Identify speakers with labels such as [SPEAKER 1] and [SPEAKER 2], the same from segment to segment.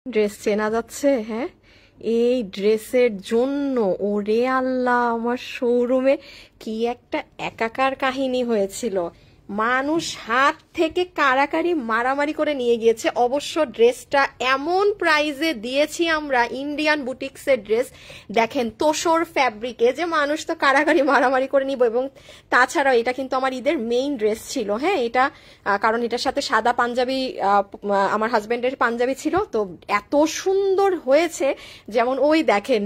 [SPEAKER 1] Dress চেনা যাচ্ছে? হ্যাঁ, এই ড্রেসের জন্য ওরে আল্লাহ আমার শোরুমে কি একটা একাকার কাহিনী হয়েছিল। মানুষ হাত থেকে কাড়াকাড়ি মারামারি করে নিয়ে গিয়েছে। অবশ্য ড্রেসটা এমন প্রাইজে দিয়েছি আমরা, ইন্ডিয়ান বুটিক্সের ড্রেস, দেখেন তোসর ফ্যাব্রিকে, যে মানুষ তো কাড়াকাড়ি মারামারি করে নিব। এবং তাছাড়াও এটা কিন্তু আমার ঈদের মেইন ড্রেস ছিল। হ্যাঁ, এটা কারণ এটার সাথে সাদা পাঞ্জাবি, আমার হাজবেন্ডের পাঞ্জাবি ছিল, তো এত সুন্দর হয়েছে। যেমন ওই দেখেন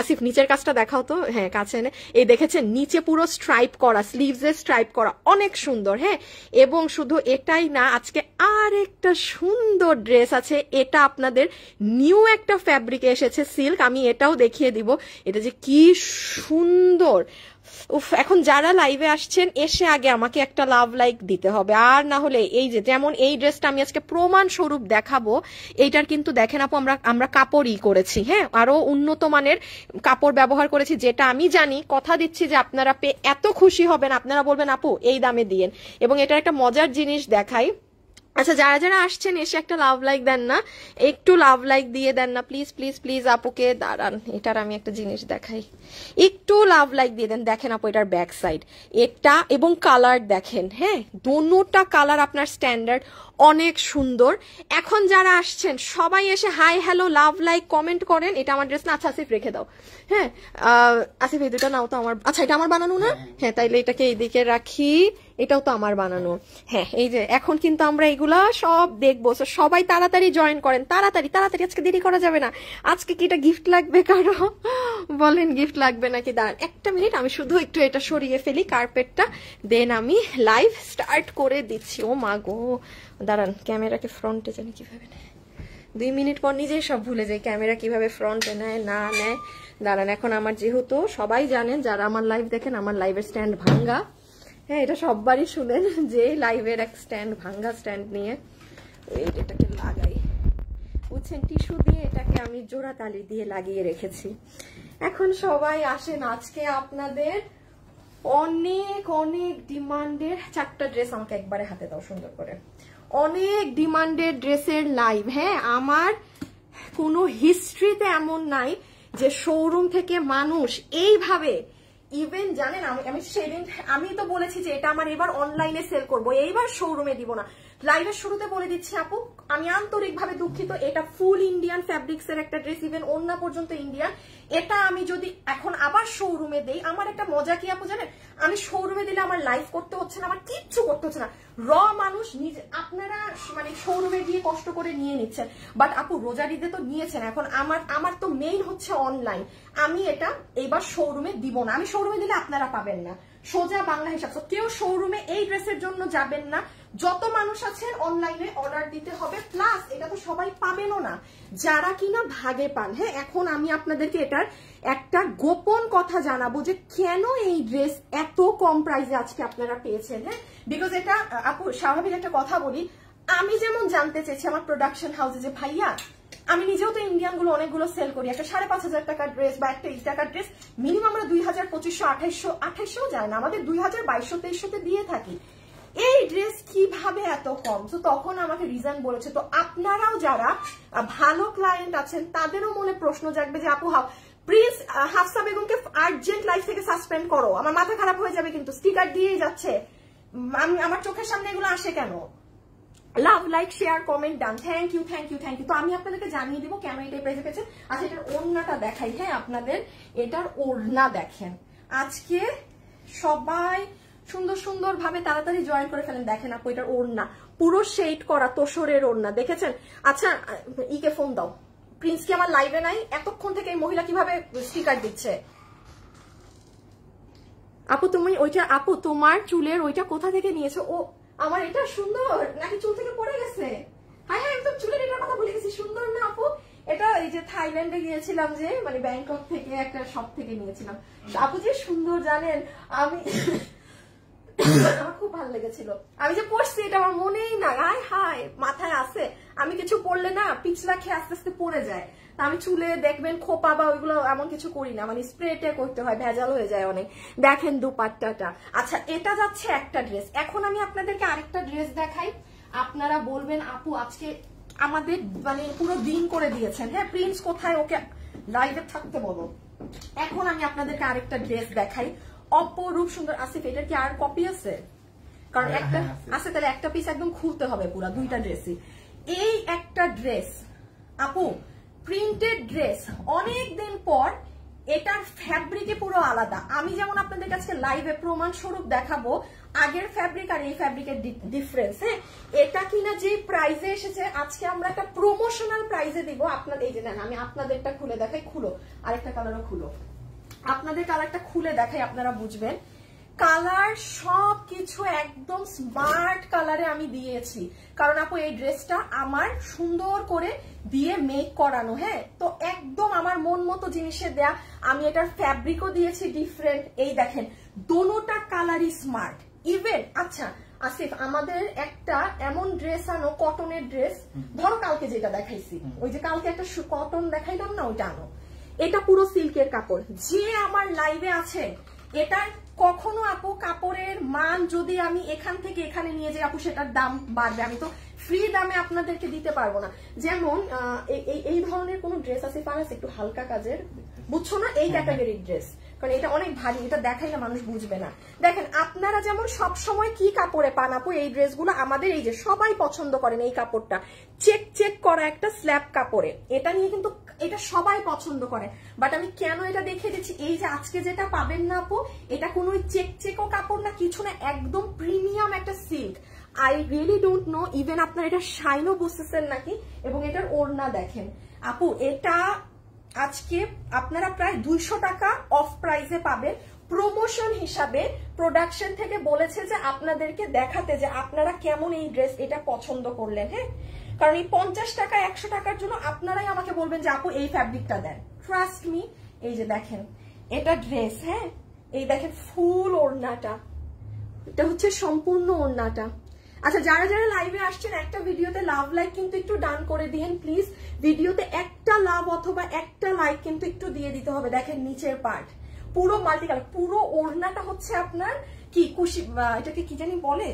[SPEAKER 1] আসিফ নিচের কাজটা দেখাও তো, হ্যাঁ কাছে এনে, এই দেখেছেন নিচে পুরো স্ট্রাইপ করা, স্লিভসে স্ট্রাইপ করা, অনেক সুন্দর। হ্যাঁ, এবং শুধু এটাই না, আজকে আর একটা সুন্দর ড্রেস আছে। এটা আপনাদের নিউ একটা ফ্যাব্রিকে এসেছে, সিল্ক, আমি এটাও দেখিয়ে দিব। এটা যে কি সুন্দর। উফ, এখন যারা লাইভে আসছেন এসে আগে আমাকে একটা লাভ লাইক দিতে হবে, আর না হলে এই যে যেমন এই ড্রেসটা আমি আজকে প্রমাণ স্বরূপ দেখাবো। এইটার কিন্তু দেখেন আপু, আমরা কাপড়ই করেছি, হ্যাঁ আরো উন্নত মানের কাপড় ব্যবহার করেছি, যেটা আমি জানি, কথা দিচ্ছি যে আপনারা পেয়ে এত খুশি হবেন, আপনারা বলবেন আপু এই দামে দিয়েন। এবং এটার একটা মজার জিনিস দেখাই। আচ্ছা, যারা যারা আসছেন এসে একটা লাভ লাইক দেন না, একটু লাভ লাইক দিয়ে দেন না প্লিজ প্লিজ প্লিজ। আপুকে দাঁড়ান, এটার আমি একটা জিনিস দেখাই, একটু লাভ লাইক দিয়ে দেন। দেখেন আপু এটার ব্যাক সাইড, এটা এবং কালার দেখেন, হ্যাঁ দোনোটা কালার আপনার স্ট্যান্ডার্ড, অনেক সুন্দর। এখন যারা আসছেন সবাই এসে hi hello love like comment করেন। এটা আমার ড্রেস না? আচ্ছা আসিফ রেখে দাও। হ্যাঁ আসিফ এই দুটা নাও তো আমার। আচ্ছা এটা আমার বানানো না? হ্যাঁ তাইলে এটাকে এইদিকে রাখি, এটাও তো আমার বানানো। হ্যাঁ এই যে এখন কিন্তু আমরা এগুলা সব দেখবো, সবাই তাড়াতাড়ি জয়েন করেন, তাড়াতাড়ি তাড়াতাড়ি, আজকে দেরি করা যাবে না। আজকে কি এটা গিফট লাগবে কারো? বলেন গিফট লাগবে নাকি? দাঁড়ান একটা মিনিট, আমি শুধু একটু এটা সরিয়ে ফেলি কার্পেটটা, দেন আমি লাইভ স্টার্ট করে দিচ্ছি। ও মা গো, দাঁড়ান ক্যামেরাকে ফ্রন্টে জানি কিভাবে নেয়, 2 মিনিট পর নিজেই সব ভুলে যাই ক্যামেরা কিভাবে ফ্রন্টে নেয় না নেয়। দাঁড়ান, এখন আমার যেহেতু সবাই জানেন, যারা আমার লাইভ দেখেন, আমার লাইভের স্ট্যান্ড ভাঙ্গা। হ্যাঁ এটা সববারই শুনেন যে লাইভের এক স্ট্যান্ড ভাঙ্গা, স্ট্যান্ড নিয়ে এটাকে লাগাই, বুঝছেন, টিস্যু দিয়ে এটাকে আমি জোড়া তালি দিয়ে লাগিয়ে রেখেছি। এখন সবাই আসেন, আজকে আপনাদের অনেক অনেক ডিমান্ডের 4টা ড্রেস আমাকে একবারে হাতে দাও সুন্দর করে, অনেক ডিমান্ডেড ড্রেসের লাইভ। হ্যাঁ, আমার কোনো হিস্ট্রিতে এমন নাই যে শোরুম থেকে মানুষ এইভাবে, ইভেন জানেন আমি সেদিন আমি তো বলেছি যে এটা আমার এবার অনলাইনে সেল করব, এইবার শোরুমে দিব না। লাইভের শুরুতে বলে দিচ্ছি আপু, আমি আন্তরিকভাবে দুঃখিত, এটা ফুল ইন্ডিয়ান ফ্যাব্রিক্স এর একটা ড্রেস, ইভেন ওড়না পর্যন্ত ইন্ডিয়ান। এটা আমি যদি এখন আবার শোরুমে দেই, আমার একটা মজা কি আপু জানেন, আমি শোরুমে দিলে আমার লাইভ করতে হচ্ছে না, আমার কিচ্ছু করতে হচ্ছে না, র মানুষ নিজে, আপনারা মানে শোরুমে গিয়ে কষ্ট করে নিয়ে নিচ্ছেন। বাট আপু রোজার ঈদে তো নিয়েছেন, এখন আমার তো মেইন হচ্ছে অনলাইন। আমি এটা এবার শোরুমে দিব না, আমি শোরুমে দিলে আপনারা পাবেন না, সোজা বাংলা হিসাব। কেউ শোরুমে এই ড্রেসের জন্য যাবেন না, যত মানুষ আছেন অনলাইনে অর্ডার দিতে হবে। প্লাস এটা তো সবাই পাবেনও না, যারা কিনা ভাগে পান। হ্যাঁ, এখন আমি আপনাদেরকে এটার একটা গোপন কথা জানাবো যে কেন এই ড্রেস এত কম প্রাইসে আজকে আপনারা পেয়েছেন। হ্যাঁ, বিকজ এটা আপু স্বাভাবিক একটা কথা বলি, আমি যেমন জানতে চেয়েছি আমার প্রোডাকশন হাউসে যে ভাইয়া, আমি নিজেও তো ইন্ডিয়ান গুলো অনেকগুলো সেল করি, একটা 5,500 টাকার ড্রেস বা একটা 20 টাকার ড্রেস মিনিমাম আমরা 2000, 2500, 2800 যায় না, আমাদের 2000, 2200 দিয়ে থাকি। এই ড্রেস কিভাবে এত কম? তো তখন আমাকে রিজন বলেছে। তো আপনারাও যারা ভালো ক্লায়েন্ট আছেন তাদেরও মনে প্রশ্ন জাগবে যে আপু প্লিজ হাফসা বেগমকে আর্জেন্ট লাইফ থেকে সাসপেন্ড করো, আমার মাথা খারাপ হয়ে যাবে, কিন্তু স্টিকার দিয়েই যাচ্ছে, আমার চোখের সামনে এগুলো আসে কেন? Love like share comment done, thank you thank you thank you. তো আমি আপনাদেরকে জানিয়ে দিব কেন এই প্রাইসে পেয়েছেন। আচ্ছা এটার ওড়নাটা দেখাই। হ্যাঁ, আপনাদের এটার ওড়না দেখেন, আজকে সবাই সুন্দর সুন্দর ভাবে তাড়াতাড়ি জয়েন করে ফেলেন। দেখেন আপু এটার ওড়না পুরো শেড করা তোসরের ওড়না, দেখেছেন? আচ্ছা ইকে ফোন দাও, প্রিন্স কি আমার লাইভে নাই? এতক্ষণ থেকে এই মহিলা কিভাবে স্টিকার দিচ্ছে? আপু তুমি ওইটা, আপু তোমার চুলের ওইটা কোথা থেকে নিয়েছো? ও আমার এটা সুন্দর নাকি চুল থেকে পড়ে গেছে? হ্যাঁ হ্যাঁ, একদম চুলের এটার কথা ভুলে গেছি, সুন্দর না আপু? এটা এই যে থাইল্যান্ডে গিয়েছিলাম, যে মানে ব্যাংকক থেকে একটা শপ থেকে নিয়েছিলাম। আপু যে সুন্দর জানেন, আমি আমার খুব ভালো লেগেছিল। আমি যে পড়ছি এটা আমার মনেই না, হায় হায় মাথায় আছে, আমি কিছু পড়লে না পিছলা খেয়ে আস্তে আস্তে পড়ে যায়। আমি চুলে দেখবেন খোপা বা ওইগুলো এমন কিছু করি না, মানে স্প্রেটা করতে হয়, ভেজাল হয়ে যায় অনেক। দেখেন দুপাট্টাটা। আচ্ছা এটা যাচ্ছে একটা ড্রেস, এখন আমি আপনাদেরকে আরেকটা ড্রেস দেখাই। আপনারা বলবেন আপু আজকে আমাদের মানে পুরো দিন করে দিয়েছেন। হ্যাঁ, প্রিন্স কোথায়, ওকে লাইভে থাকতে বলো। এখন আমি আপনাদেরকে আরেকটা ড্রেস দেখাই, অপরূপ সুন্দর। আসিফ, এটার কি আর কপি আছে? কারণ একটা আছে, তাহলে একটা পিস একদম খুলতে হবে পুরা, দুইটা ড্রেসই। এই একটা ড্রেস আপু, প্রিন্টেড ড্রেস, অনেক দিন পর। এটার ফ্যাব্রিকে পুরো আলাদা। আমি যেমন আপনাদের কাছে লাইভে প্রমাণ স্বরূপ দেখাবো আগের ফ্যাব্রিক আর এই ফ্যাব্রিকের ডিফারেন্স। হ্যাঁ, এটা কিনা যে প্রাইজে এসেছে, আজকে আমরা একটা প্রমোশনাল প্রাইজে দিব আপনাদের। এই যে দেন, আমি আপনাদেরটা খুলে দেখাই, খুলো, আরেকটা কালারও খুলো, আপনাদের কালারটা খুলে দেখাই, আপনারা বুঝবেন। কালার সবকিছু একদম স্মার্ট কালারে আমি দিয়েছি, কারণ আপু এই ড্রেসটা আমার সুন্দর করে দিয়ে মেক করানো। হ্যাঁ, তো একদম আমার মন মতো জিনিসে দেয়া। আমি এটার ফ্যাব্রিকও দিয়েছি ডিফারেন্ট। এই দেখেন, দোনোটা কালারই স্মার্ট। ইভেন আচ্ছা আসিফ, আমাদের একটা এমন ড্রেস আনো, কটনের ড্রেস, ধরো কালকে যেটা দেখাইছি, ওই যে কালকে একটা কটন দেখাইলাম না, ওইটা আনো। এটা পুরো সিল্কের কাপড়। যে আমার লাইভে আছে, এটা কখনো আপু কাপড়ের মান যদি আমি এখান থেকে এখানে নিয়ে যাই আপু, সেটার দাম বাড়বে। আমি তো ফ্রি দামে আপনাদেরকে দিতে পারবো না। যেমন এই ধরনের কোন ড্রেস আছে ফারাস, একটু হালকা কাজের, বুঝছো না, এই ক্যাটাগরির ড্রেস, কারণ এটা অনেক ভারী, এটা দেখাই না মানুষ বুঝবে না। দেখেন, আপনারা যেমন সব সময় কি কাপড়ে পান আপু এই ড্রেসগুলো, আমাদের এই যে সবাই পছন্দ করেন এই কাপড়টা, চেক চেক করা একটা স্ল্যাব কাপড়ে, এটা নিয়ে কিন্তু এটা সবাই পছন্দ করে। বাট আমি কেন এটা দেখিয়ে দিচ্ছি, এই যে আজকে যেটা পাবেন না আপু, এটা কোনো চেক চেকও কাপড় না, কিছু না, একদম প্রিমিয়াম একটা silk. I really don't know even আপনারা এটা শাইনও বুঝতেছেন নাকি। এবং এটার ওড়না দেখেন আপু, এটা আজকে আপনারা প্রায় 200 টাকা অফ প্রাইসে পাবেন। প্রমোশন হিসাবে প্রোডাকশন থেকে বলেছে যে আপনাদেরকে দেখাতে যে আপনারা কেমন এই ড্রেস এটা পছন্দ করলেন। হ্যাঁ, কারণ এই 50 টাকা 100 টাকার জন্য আপনারাই আমাকে বলবেন যে আপু এই ফ্যাব্রিকটা দেন। ট্রাস্ট মি, এই যে দেখেন এটা ড্রেস। হ্যাঁ, এই দেখেন ফুল ওড়নাটা, এটা হচ্ছে সম্পূর্ণ ওড়নাটা। আচ্ছা, যারা যারা লাইভে আসছেন, একটা ভিডিওতে লাভ লাইক কিন্তু একটু ডান করে দিয়েন প্লিজ। ভিডিওতে একটা লাভ অথবা একটা লাইক কিন্তু একটু দিয়ে দিতে হবে। দেখেন নিচের পার্ট পুরো মাল্টি কালার, পুরো ওড়নাটা হচ্ছে আপনার কি কুশি, এটাকে কি জানি বলে,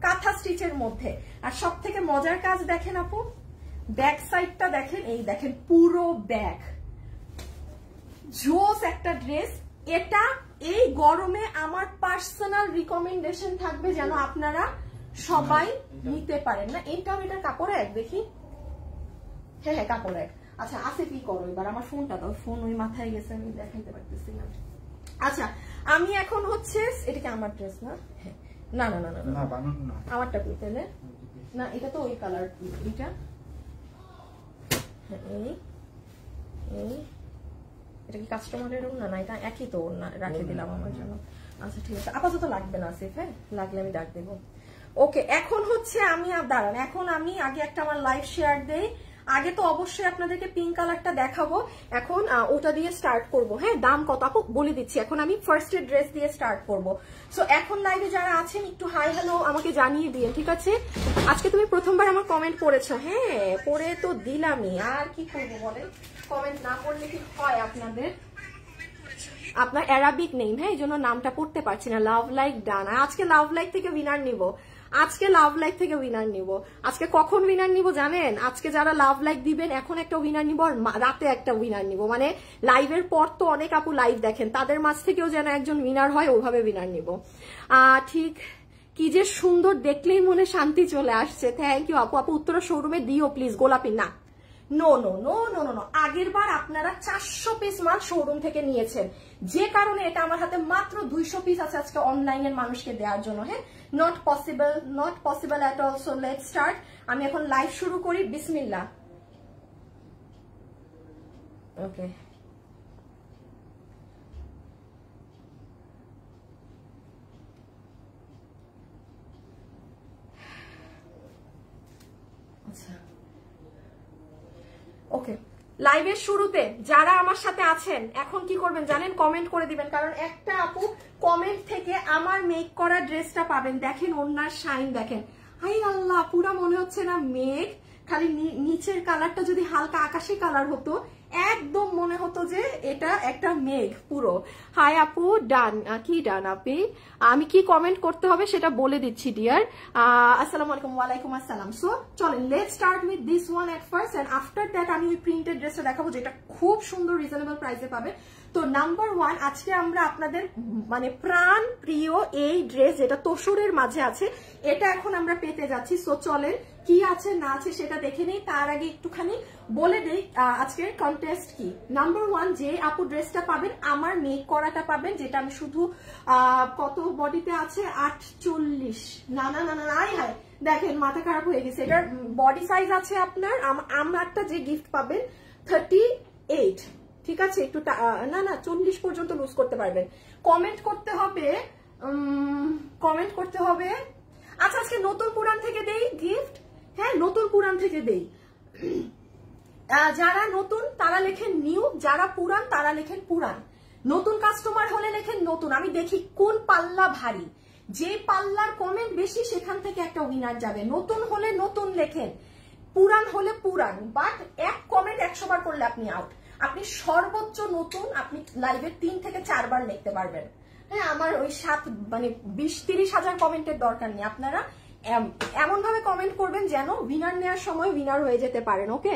[SPEAKER 1] কাঁথা স্টিচের মধ্যে। আর সব থেকে মজার কাজ দেখেন আপু, ব্যাক সাইডটা দেখেন, এই দেখেন পুরো ব্যাক, জোস একটা ড্রেস। এটা এই গরমে আমার পার্সোনাল রিকমেন্ডেশন থাকবে যেন আপনারা সবাই নিতে পারেন। না, এটাও এটা কাপড় এক, দেখি। হ্যাঁ হ্যাঁ, কাপড় এক। আচ্ছা আসে, কি করো এবার, আমার ফোনটা দাও, ফোন ওই মাথায় গেছে, আমি দেখাইতে পারতেছি না। আচ্ছা, আমি এখন হচ্ছে, এটা কি আমার ড্রেস না? না না না না, আমারটা কই তাহলে? না, এটা তো ওই কালার, এটা এই এই এটা কি কাস্টমারের ওড়না? না, এটা একই তো ওড়না, রাখে দিলাম আমার জন্য। আচ্ছা ঠিক আছে, আপাতত লাগবে না আসিফ। হ্যাঁ, লাগলে আমি ডাক দেবো। ওকে, এখন হচ্ছে আমি দাঁড়ান, এখন আমি আগে একটা আমার লাইভ শেয়ার দেই। আগে তো অবশ্যই আপনাদেরকে পিঙ্ক কালারটা দেখাবো, এখন ওটা দিয়ে স্টার্ট করব। হ্যাঁ, দাম কত আপু বলে দিচ্ছি। এখন আমি ফার্স্ট ড্রেস দিয়ে স্টার্ট করব। সো এখন লাইভে যারা আছেন একটু হাই হ্যালো আমাকে জানিয়ে দিয়ে, ঠিক আছে? আজকে তুমি প্রথমবার আমার কমেন্ট পড়েছো। হ্যাঁ, পড়ে তো দিলামই, আর কি করবো বলেন, কমেন্ট না পড়লে কি হয় আপনাদের? আপনার অ্যারাবিক নেই, হ্যাঁ, এই জন্য নামটা পড়তে পারছি না। Love like done. আজকে লাভ লাইক থেকে উইনার নিব, আজকে লাভ লাইক থেকে উইনার নিব। আজকে কখন উইনার নিব জানেন? আজকে যারা লাভ লাইক দিবেন এখন একটা উইনার নিব, আর রাতে একটা উইনার নিব। মানে লাইভের পর তো অনেক আপু লাইভ দেখেন, তাদের মাঝ থেকেও যেন একজন উইনার হয়, ওইভাবে উইনার নিব। ঠিক, কি যে সুন্দর, দেখলেই মনে শান্তি চলে আসছে। থ্যাংক ইউ আপু। আপু উত্তরা শোরুমে দিও প্লিজ, গোলাপি না। No no no no no no, আগের বার আপনারা 400 পিস মাল শোরুম থেকে নিয়েছেন, যে কারণে এটা আমার হাতে মাত্র 200 পিস আছে আজকে অনলাইনের মানুষকে দেওয়ার জন্য। হ্যাঁ, not possible at all. So let's start. আমি এখন লাইভ শুরু করি, বিসমিল্লাহ। ওকে, আচ্ছা ওকে, লাইভের শুরুতে যারা আমার সাথে আছেন এখন কি করবেন জানেন? কমেন্ট করে দিবেন, কারণ একটা আপু কমেন্ট থেকে আমার মেক করা ড্রেসটা পাবেন। দেখেন ওড়নার শাইন দেখেন, হাই আল্লাহ, পুরা মনে হচ্ছে না মেঘ, খালি নিচের কালারটা যদি হালকা আকাশি কালার হতো একদম মনে হতো যে এটা একটা মেঘ পুরো। হাই আপু, ডান কি ডান আপি, আমি কি কমেন্ট করতে হবে সেটা বলে দিচ্ছি ডিয়ার। আসসালামু আলাইকুম। ওয়ালাইকুম আসসালাম। সো চলেন let's start with this one at first and after that আমি ওই প্রিন্টেড ড্রেসটা দেখাবো যেটা খুব সুন্দর রিজনেবল প্রাইসে পাবে। তো নাম্বার ওয়ান, আজকে আমরা আপনাদের মানে প্রাণ প্রিয় এই ড্রেস যেটা তোসরের মাঝে আছে, এটা এখন আমরা পেতে যাচ্ছি। সো চলেন কি আছে না আছে সেটা দেখে নেই, তার আগে একটুখানি বলে দেই আজকের কন্টেস্ট কি। নাম্বার ওয়ান, যে আপু ড্রেসটা পাবেন আমার মেক করাটা পাবেন, যেটা আমি শুধু কত বডিতে আছে 48, না না না না আই হাই দেখেন মাথা খারাপ হয়ে গেছে। এটার বডি সাইজ আছে আপনার, আমারটা যে গিফট পাবেন 38, ঠিক আছে, একটু না না 40 পর্যন্ত লুজ করতে পারবেন। কমেন্ট করতে হবে, কমেন্ট করতে হবে। আচ্ছা আজকে নতুন পুরান থেকে দেই গিফট, হ্যাঁ নতুন পুরান থেকে দেই। যারা নতুন তারা লেখেন নিউ, যারা পুরান তারা লেখেন পুরান। নতুন কাস্টমার হলে লেখেন নতুন, আমি দেখি কোন পাল্লা ভারী, যে পাল্লার কমেন্ট বেশি সেখান থেকে একটা উইনার যাবে। নতুন হলে নতুন লেখেন, পুরান হলে পুরান, বাট এক কমেন্ট 100 বার করলে আপনি আউট। আপনি সর্বোচ্চ নতুন আপনি লাইভে 3 থেকে 4 বার লিখতে পারবেন। হ্যাঁ আমার ওই 20-30 হাজার কমেন্টের দরকার নেই। আপনারা এমন ভাবে কমেন্ট করবেন যেন উইনার নেওয়ার সময় উইনার হয়ে যেতে পারেন। ওকে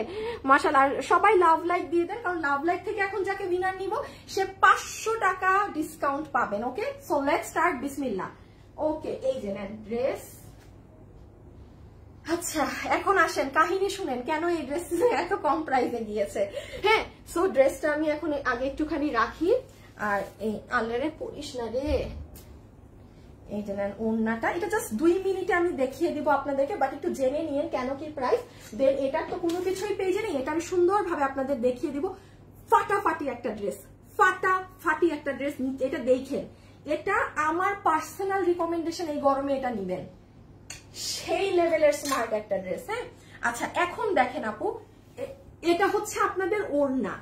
[SPEAKER 1] মাশাআল্লাহ, সবাই লাভ লাইক দিয়ে দেন, কারণ লাভ লাইক থেকে এখন যাকে উইনার নিব সে 500 টাকা ডিসকাউন্ট পাবেন। ওকে সো লেটস স্টার্ট, বিসমিল্লাহ। ওকে এই যে নেন ড্রেস। আচ্ছা এখন আসেন কাহিনী শুনেন কেন এই ড্রেস এত কম প্রাইসে গিয়েছে। হ্যাঁ সো ড্রেসটা আমি এখন আগে একটুখানি রাখি, আর এই আল্লাহরে পড়িস না রে। এই যে নেন ওড়নাটা, এটা জাস্ট 2 মিনিটে আমি দেখিয়ে দিব আপনাদেরকে, বাট একটু জেনে নিয়েন কেন কি প্রাইস। দেন এটার তো কোনো কিছুই পেজে নেই, এটা আমি সুন্দরভাবে আপনাদের দেখিয়ে দিব। ফাটাফাটি একটা ড্রেস, ফাটাফাটি একটা ড্রেস, এটা দেখেন। এটা আমার পার্সোনাল রিকমেন্ডেশন, এই গরমে এটা নিবেন, সেই লেভেলের স্মার্ট একটা ড্রেস। হ্যাঁ আচ্ছা এখন দেখেন আপু, এটা হচ্ছে আপনাদের ওড়না,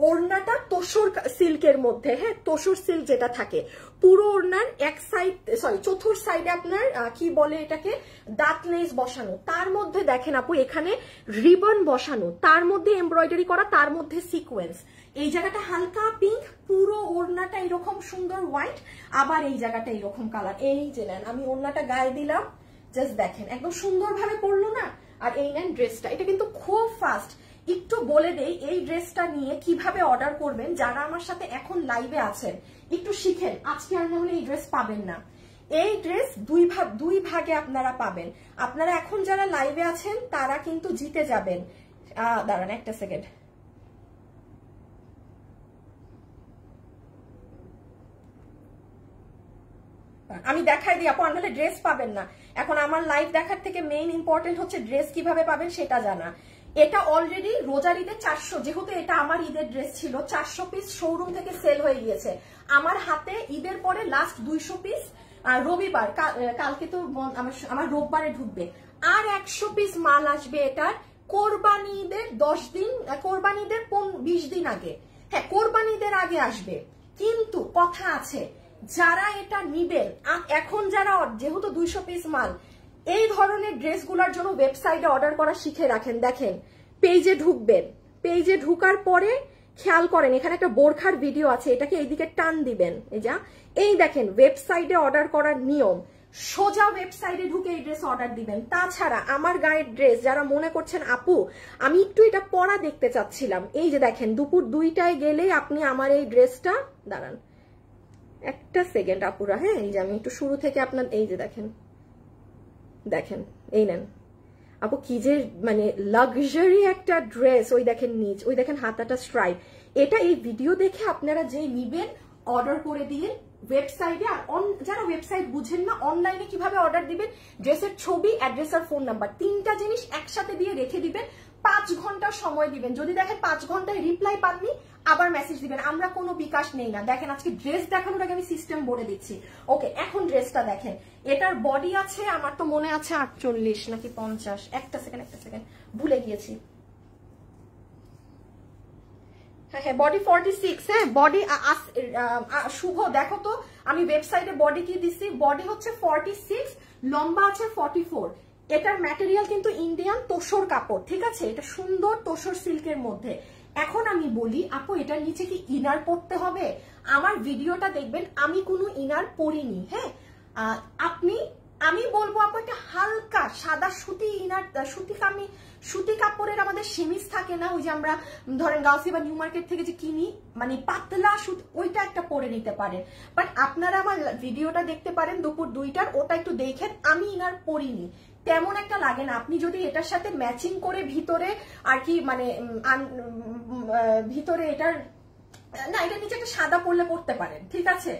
[SPEAKER 1] ওড়নাটা তোসর সিল্কের মধ্যে, হ্যাঁ তোসর সিল্ক যেটা থাকে, পুরো ওড়নার এক সাইড চতুর্থ সাইডে আপনার কি বলে এটাকে দাঁত লেস বসানো, তার মধ্যে দেখেন আপু এখানে রিবন বসানো, তার মধ্যে এমব্রয়ডারি করা, তার মধ্যে সিকোয়েন্স। এই জায়গাটা হালকা পিঙ্ক, পুরো ওড়নাটা এরকম সুন্দর হোয়াইট, আবার এই জায়গাটা এরকম কালার। এই যে নেন আমি ওড়নাটা গায়ে দিলাম, জাস্ট দেখেন একদম সুন্দরভাবে পরলো না। আর এই নেন ড্রেসটা, এটা কিন্তু খুব ফাস্ট। একটু বলে দেই এই ড্রেসটা নিয়ে কিভাবে অর্ডার করবেন, যারা আমার সাথে এখন লাইভে আছেন একটু শিখেন, আজকে আর না হলে এই ড্রেস পাবেন না। এই ড্রেস দুই ভাগে আপনারা পাবেন। আপনারা এখন যারা লাইভে আছেন তারা কিন্তু জিতে যাবেন। দাঁড়ান একটা সেকেন্ড, আমি দেখাই দিই আপু, নাহলে ড্রেস পাবেন না। এখন আমার লাইভ দেখার থেকে মেইন ইম্পর্টেন্ট হচ্ছে ড্রেস কিভাবে পাবেন সেটা জানা। এটা অলরেডি রোজার ঈদে 400, যেহেতু এটা আমার ঈদের ড্রেস ছিল, 400 পিস শোরুম থেকে সেল হয়ে গিয়েছে। আমার হাতে ঈদের পরে লাস্ট 200 পিস রবিবার, কালকে তো আমার রোববারে ঢুকবে, আর 100 পিস মাল আসবে এটার কোরবানি ঈদের 10 দিন, কোরবানি ঈদের 20 দিন আগে। হ্যাঁ কোরবানি ঈদের আগে আসবে, কিন্তু কথা আছে যারা এটা নিবেন এখন, যারা যেহেতু 200 পিস মাল, এই ধরনের ড্রেসগুলোর জন্য ওয়েবসাইটে অর্ডার করা শিখে রাখেন। দেখেন পেজে ঢুকবেন, পেজে ঢুকার পরে খেয়াল করেন এখানে একটা বোরখার ভিডিও আছে, এটাকে এইদিকে টান দিবেন, এই দেখেন ওয়েবসাইটে অর্ডার করার নিয়ম। সোজা ওয়েবসাইটে ঢুকে এই ড্রেস অর্ডার দিবেন। তাছাড়া আমার গায়ের ড্রেস যারা মনে করছেন আপু আমি একটু এটা পরা দেখতে চাচ্ছিলাম, এই যে দেখেন দুপুর 2টায় গেলেই আপনি আমার এই ড্রেসটা, দাঁড়ান একটা সেকেন্ড আপুরা, হ্যাঁ এই যে আমি একটু শুরু থেকে আপনার, এই যে দেখেন দেখেন এই নেন আপু কি যে মানে লাক্সারি একটা ড্রেস। ওই দেখেন নিচ, ওই দেখেন হাতাটা স্ট্রাইপ। এটা এই ভিডিও দেখে আপনারা যে নিবেন অর্ডার করে দিয়ে ওয়েবসাইটে, আর যারা ওয়েবসাইট বুঝেন না অনলাইনে কিভাবে অর্ডার দিবেন, ড্রেসের ছবি, অ্যাড্রেস আর ফোন নাম্বার 3টা জিনিস একসাথে দিয়ে রেখে দিবেন। 5 ঘন্টা সময় দিবেন, যদি দেখেন 5 ঘন্টায় রিপ্লাই পাননি আবার মেসেজ দিবেন। আমরা কোনো বিকাশ নেই না। দেখেন আজকে ড্রেস দেখানোর আগে আমি সিস্টেম বলে দিচ্ছি। ওকে এখন ড্রেসটা দেখেন, এটার বডি আছে আমার তো মনে আছে 48 নাকি 50, একটা সেকেন্ড ভুলে গিয়েছি। হ্যাঁ বডি 46, হ্যাঁ বডি শুভ দেখো তো আমি ওয়েবসাইটে বডি কি দিছি, বডি হচ্ছে 46, লম্বা আছে 44। এটার ম্যাটেরিয়াল কিন্তু ইন্ডিয়ান তোসর কাপড়, ঠিক আছে, এটা সুন্দর তোসর সিল্কের মধ্যে। এখন আমি বলি আপু এটার নিচে কি ইনার পরতে হবে? আমার ভিডিওটা দেখবেন, আমি কোনো ইনার পরিনি। হ্যাঁ, আমি বলবো আপু একটা হালকা সাদা সুতি ইনার, সুতি কাপড়ের আমাদের সেমিজ থাকে না, ওই যে আমরা ধরেন গাউসি বা নিউ মার্কেট থেকে যে কিনি, মানে পাতলা সুতি, ওইটা একটা পরে নিতে পারেন। বাট আপনারা আমার ভিডিওটা দেখতে পারেন দুপুর 2টার, ওটা একটু দেখেন। আমি ইনার পরিনি, তেমন একটা লাগে না। আপনি যদি এটার সাথে ম্যাচিং করে ভিতরে আর কি মানে ভিতরে এটার না, এটা নিচে একটা সাদা পরলে পড়তে পারেন, ঠিক আছে,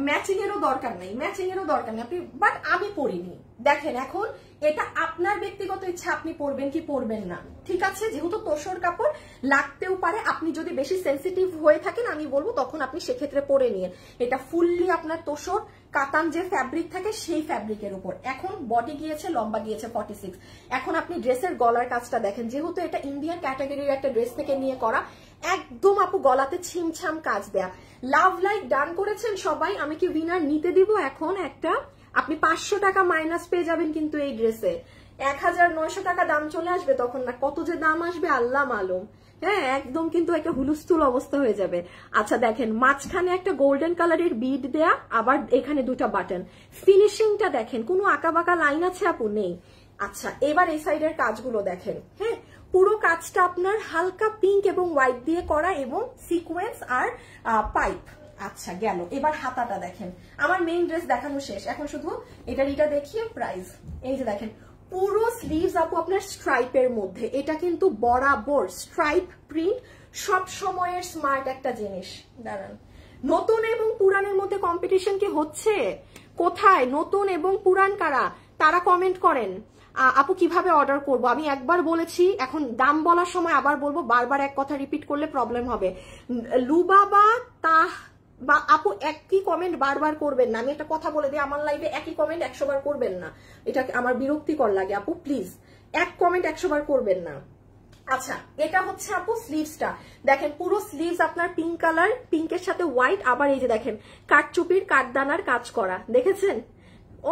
[SPEAKER 1] ম্যাচিং এরও দরকার নেই, আপনি, বাট আমি পরিনি। দেখেন এখন এটা আপনার ব্যক্তিগত ইচ্ছা, আপনি পরবেন কি পরবেন না, ঠিক আছে। যেহেতু তোসর কাপড় লাগতেও পারে, আপনি যদি বেশি সেন্সিটিভ হয়ে থাকেন আমি বলবো তখন আপনি সেক্ষেত্রে পরে নিন। এটা ফুললি আপনার তোসর কাতান যে ফ্যাব্রিক থাকে সেই ফ্যাব্রিকের উপর। এখন বডি গিয়েছে, লম্বা গিয়েছে 46। এখন আপনি ড্রেসের গলার কাজটা দেখেন, যেহেতু এটা ইন্ডিয়ান ক্যাটাগরির একটা ড্রেস থেকে নিয়ে করা, একদম আপু গলাতে ছিমছাম কাজ দেয়া। লাভ লাইক ডান করেছেন সবাই। আমি কি উইনার নিতে দিব এখন একটা? আপনি 500 টাকা মাইনাস পেয়ে যাবেন কিন্তু এই ড্রেসে 1900 টাকা দাম চলে আসবে তখন, না কত যে দাম আসবে আল্লাহ মালুম। হ্যাঁ, একদম কিন্তু একটা হুলুস্থুল অবস্থা হয়ে যাবে। আচ্ছা দেখেন, মাঝখানে একটা গোল্ডেন কালারের বিড দেয়া, আবার এখানে দুটা বাটন। ফিনিশিংটা দেখেন, কোনো আঁকা বাঁকা লাইন আছে আপু? নেই। আচ্ছা এবার এই সাইডের কাজগুলো দেখেন। হ্যাঁ, পুরো কাজটা আপনার হালকা পিঙ্ক এবং হোয়াইট দিয়ে করা এবং সিকোয়েন্স আর পাইপ। আচ্ছা গেল, এবার হাতাটা দেখেন। আমার মেইন ড্রেস দেখানো শেষ, এখন শুধু এটা দেখিয়ে প্রাইস। এই যে দেখেন পুরো স্লিভস আপু আপনার স্ট্রাইপের মধ্যে, এটা কিন্তু বরাবর স্ট্রাইপ প্রিন্ট, সব সময়ের স্মার্ট একটা জিনিস। দাঁড়ান, নতুন এবং পুরানের মধ্যে কম্পিটিশন কি হচ্ছে? কোথায় নতুন এবং পুরান কারা, তারা কমেন্ট করেন। আপু কিভাবে অর্ডার করব? আমি একবার বলেছি, এখন দাম বলার সময় আবার বলবো, বারবার এক কথা রিপিট করলে প্রবলেম হবে। লুবাবা বা আপু একই কমেন্ট বারবার করবেন না। আমি একটা কথা বলে দিই, আমার লাইভে একই কমেন্ট 100 বার করবেন না, এটা আমার বিরক্তিকর লাগে আপু। প্লিজ এক কমেন্ট 100 বার করবেন না। আচ্ছা এটা হচ্ছে আপু স্লিভসটা দেখেন, পুরো স্লিভস আপনার পিঙ্ক কালার, পিঙ্কের সাথে হোয়াইট, আবার এই যে দেখেন কাঠচুপির কাঠদানার কাজ করা, দেখেছেন?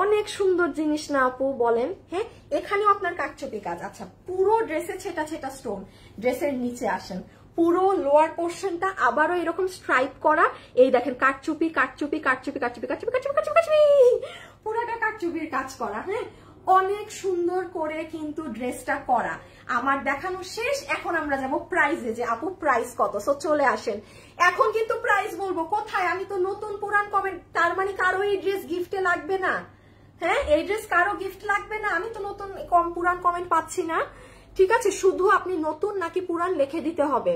[SPEAKER 1] অনেক সুন্দর জিনিস না আপু বলেন? হ্যাঁ, এখানেও আপনার কাঠচুপি কাজ। আচ্ছা পুরো ড্রেসে ছেটা ছেটা স্টোন। ড্রেসের নিচে আসেন, পুরো লোয়ার পোর্শনটা আবারও এরকম স্ট্রাইপ করা। এই দেখেন কাঠচুপি কাঠচুপি কাঠচুপি কাঠচুপি কাঠচুপি কাঠচুপি কাঠচুপি, পুরাটা কাঠচুপির কাজ করা। হ্যাঁ, অনেক সুন্দর করে কিন্তু ড্রেসটা করা। আমার দেখানো শেষ, এখন আমরা যাব প্রাইসে, যে আপু প্রাইস কত। সো চলে আসেন, এখন কিন্তু প্রাইস বলবো। কোথায়? আমি তো নতুন পুরান কমেন্ট, তার মানে কারো এই ড্রেস গিফটে লাগবে না? হ্যাঁ, এই ড্রেস কারো গিফট লাগবে না? আমি তো নতুন পুরান কমেন্ট পাচ্ছি না, ঠিক আছে? শুধু আপনি নতুন নাকি পুরান লিখে দিতে হবে,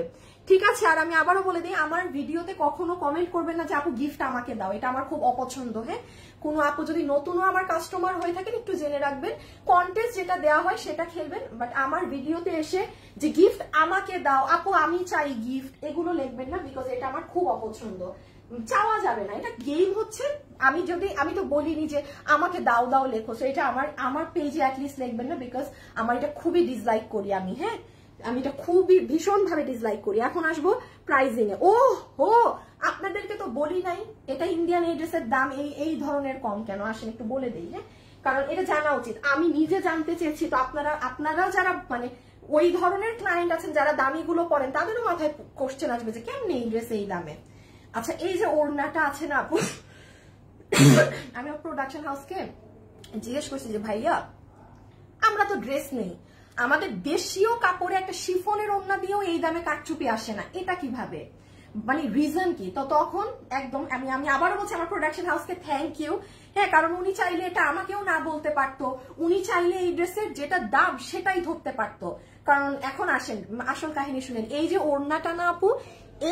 [SPEAKER 1] ঠিক আছে? আর আমি আবারও বলে দিই, আমার ভিডিওতে কখনো কমেন্ট করবেন না যে আপু গিফট আমাকে দাও, এটা আমার খুব অপছন্দ। হ্যাঁ, কোনো আপু যদি নতুনও আমার কাস্টমার হয়ে থাকেন একটু জেনে রাখবেন, কন্টেস্ট যেটা দেওয়া হয় সেটা খেলবেন, বাট আমার ভিডিওতে এসে যে গিফট আমাকে দাও আপু, আমি চাই গিফট, এগুলো লিখবেন না, বিকজ এটা আমার খুব অপছন্দ। চাওয়া যাবে না, এটা গেম হচ্ছে। আমি তো বলিনি যে আমাকে দাও দাও লেখো, তো এটা আমার পেজে অ্যাটলিস্ট লিখবেন না, বিকজ আমার এটা খুবই ডিসলাইক করি আমি। হ্যাঁ, আমি এটা খুবই ভীষণ ভাবে ডিসলাইক করি। এখন আসবো প্রাইজিং এ। ও হো, আপনাদেরকে তো বলি নাই এটা ইন্ডিয়ান এই ড্রেসের দাম এই ধরনের কম কেন, আসেন একটু বলে দিই। হ্যাঁ, কারণ এটা জানা উচিত, আমি নিজে জানতে চেয়েছি, তো আপনারা যারা মানে ওই ধরনের ক্লায়েন্ট আছেন যারা দামিগুলো পরেন, তাদেরও মাথায় কোশ্চেন আসবে যে কেমন এই ড্রেস এই দামে। আচ্ছা এই যে ওড়নাটা আছে না আপু, আমি প্রোডাকশন হাউসকে জিজ্ঞেস করছি যে ভাইয়া আমরা তো ড্রেস নেই, আমাদের দেশীয় কাপড়ে একটা শিফনের ওড়না দিয়েও এই দামে কাটচুপি আসে না, এটা কিভাবে, মানে রিজন কি? তো তখন একদম আমি আবারও বলছি আমার প্রোডাকশন হাউসকে থ্যাংক ইউ। হ্যাঁ, কারণ উনি চাইলে এটা আমাকেও না বলতে পারতো, উনি চাইলে এই ড্রেসের যেটা দাম সেটাই ধরতে পারতো। কারণ এখন আসেন আসল কাহিনী শুনেন, এই যে ওড়নাটা না আপু,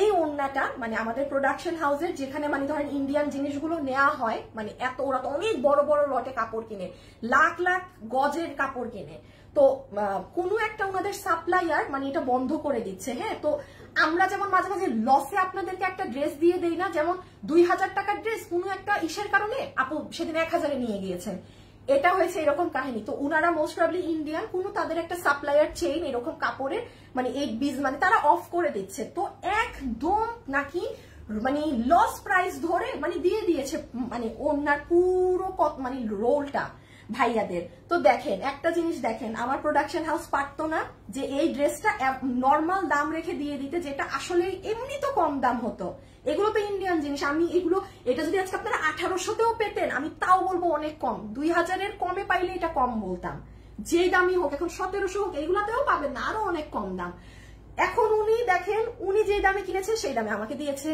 [SPEAKER 1] এই ওড়নাটা মানে আমাদের প্রোডাকশন হাউসের যেখানে মানে ধরেন ইন্ডিয়ান জিনিসগুলো নেওয়া হয়, মানে ওরা তো অনেক বড় বড় লটে কাপড় কিনে, লাখ লাখ গজের কাপড় কিনে, তো কোনো একটা ওনাদের সাপ্লাইয়ার মানে এটা বন্ধ করে দিচ্ছে। হ্যাঁ, তো আমরা যেমন মাঝে মাঝে লসে আপনাদেরকে একটা ড্রেস দিয়ে দেই না, যেমন 2000 টাকার ড্রেস কোনো একটা ইসের কারণে আপু সেদিন 1000-এ নিয়ে গিয়েছেন, এটা হয়েছে এরকম কাহিনী। তো উনারা মোস্ট প্রবাবলি ইন্ডিয়ান কোনো তাদের একটা সাপ্লাইয়ার চেইন এরকম কাপড়ের মানে 8 20 মানে তারা অফ করে দিচ্ছে, তো একদম নাকি মানে লস প্রাইস ধরে মানে দিয়ে দিয়েছে, মানে ওনার পুরো মানে রোলটা ভাইয়াদের। তো দেখেন একটা জিনিস দেখেন, আমার প্রোডাকশন হাউস পারতো না যে এই ড্রেসটা নর্মাল দাম রেখে দিয়ে দিতে, যেটা আসলে এমনি তো কম দাম হতো। এগুলো তো ইন্ডিয়ান জিনিস, আমি এগুলো এটা যদি আজকে আপনারা 1800তেও পেতেন আমি তাও বলবো অনেক কম, 2000-এর কমে পাইলে এটা কম বলতাম, যে দামই হোক। এখন 1700 হোক, এগুলাতেও পাবেন না, আরো অনেক কম দাম। এখন উনি দেখেন, উনি যে দামে কিনেছে সেই দামে আমাকে দিয়েছে,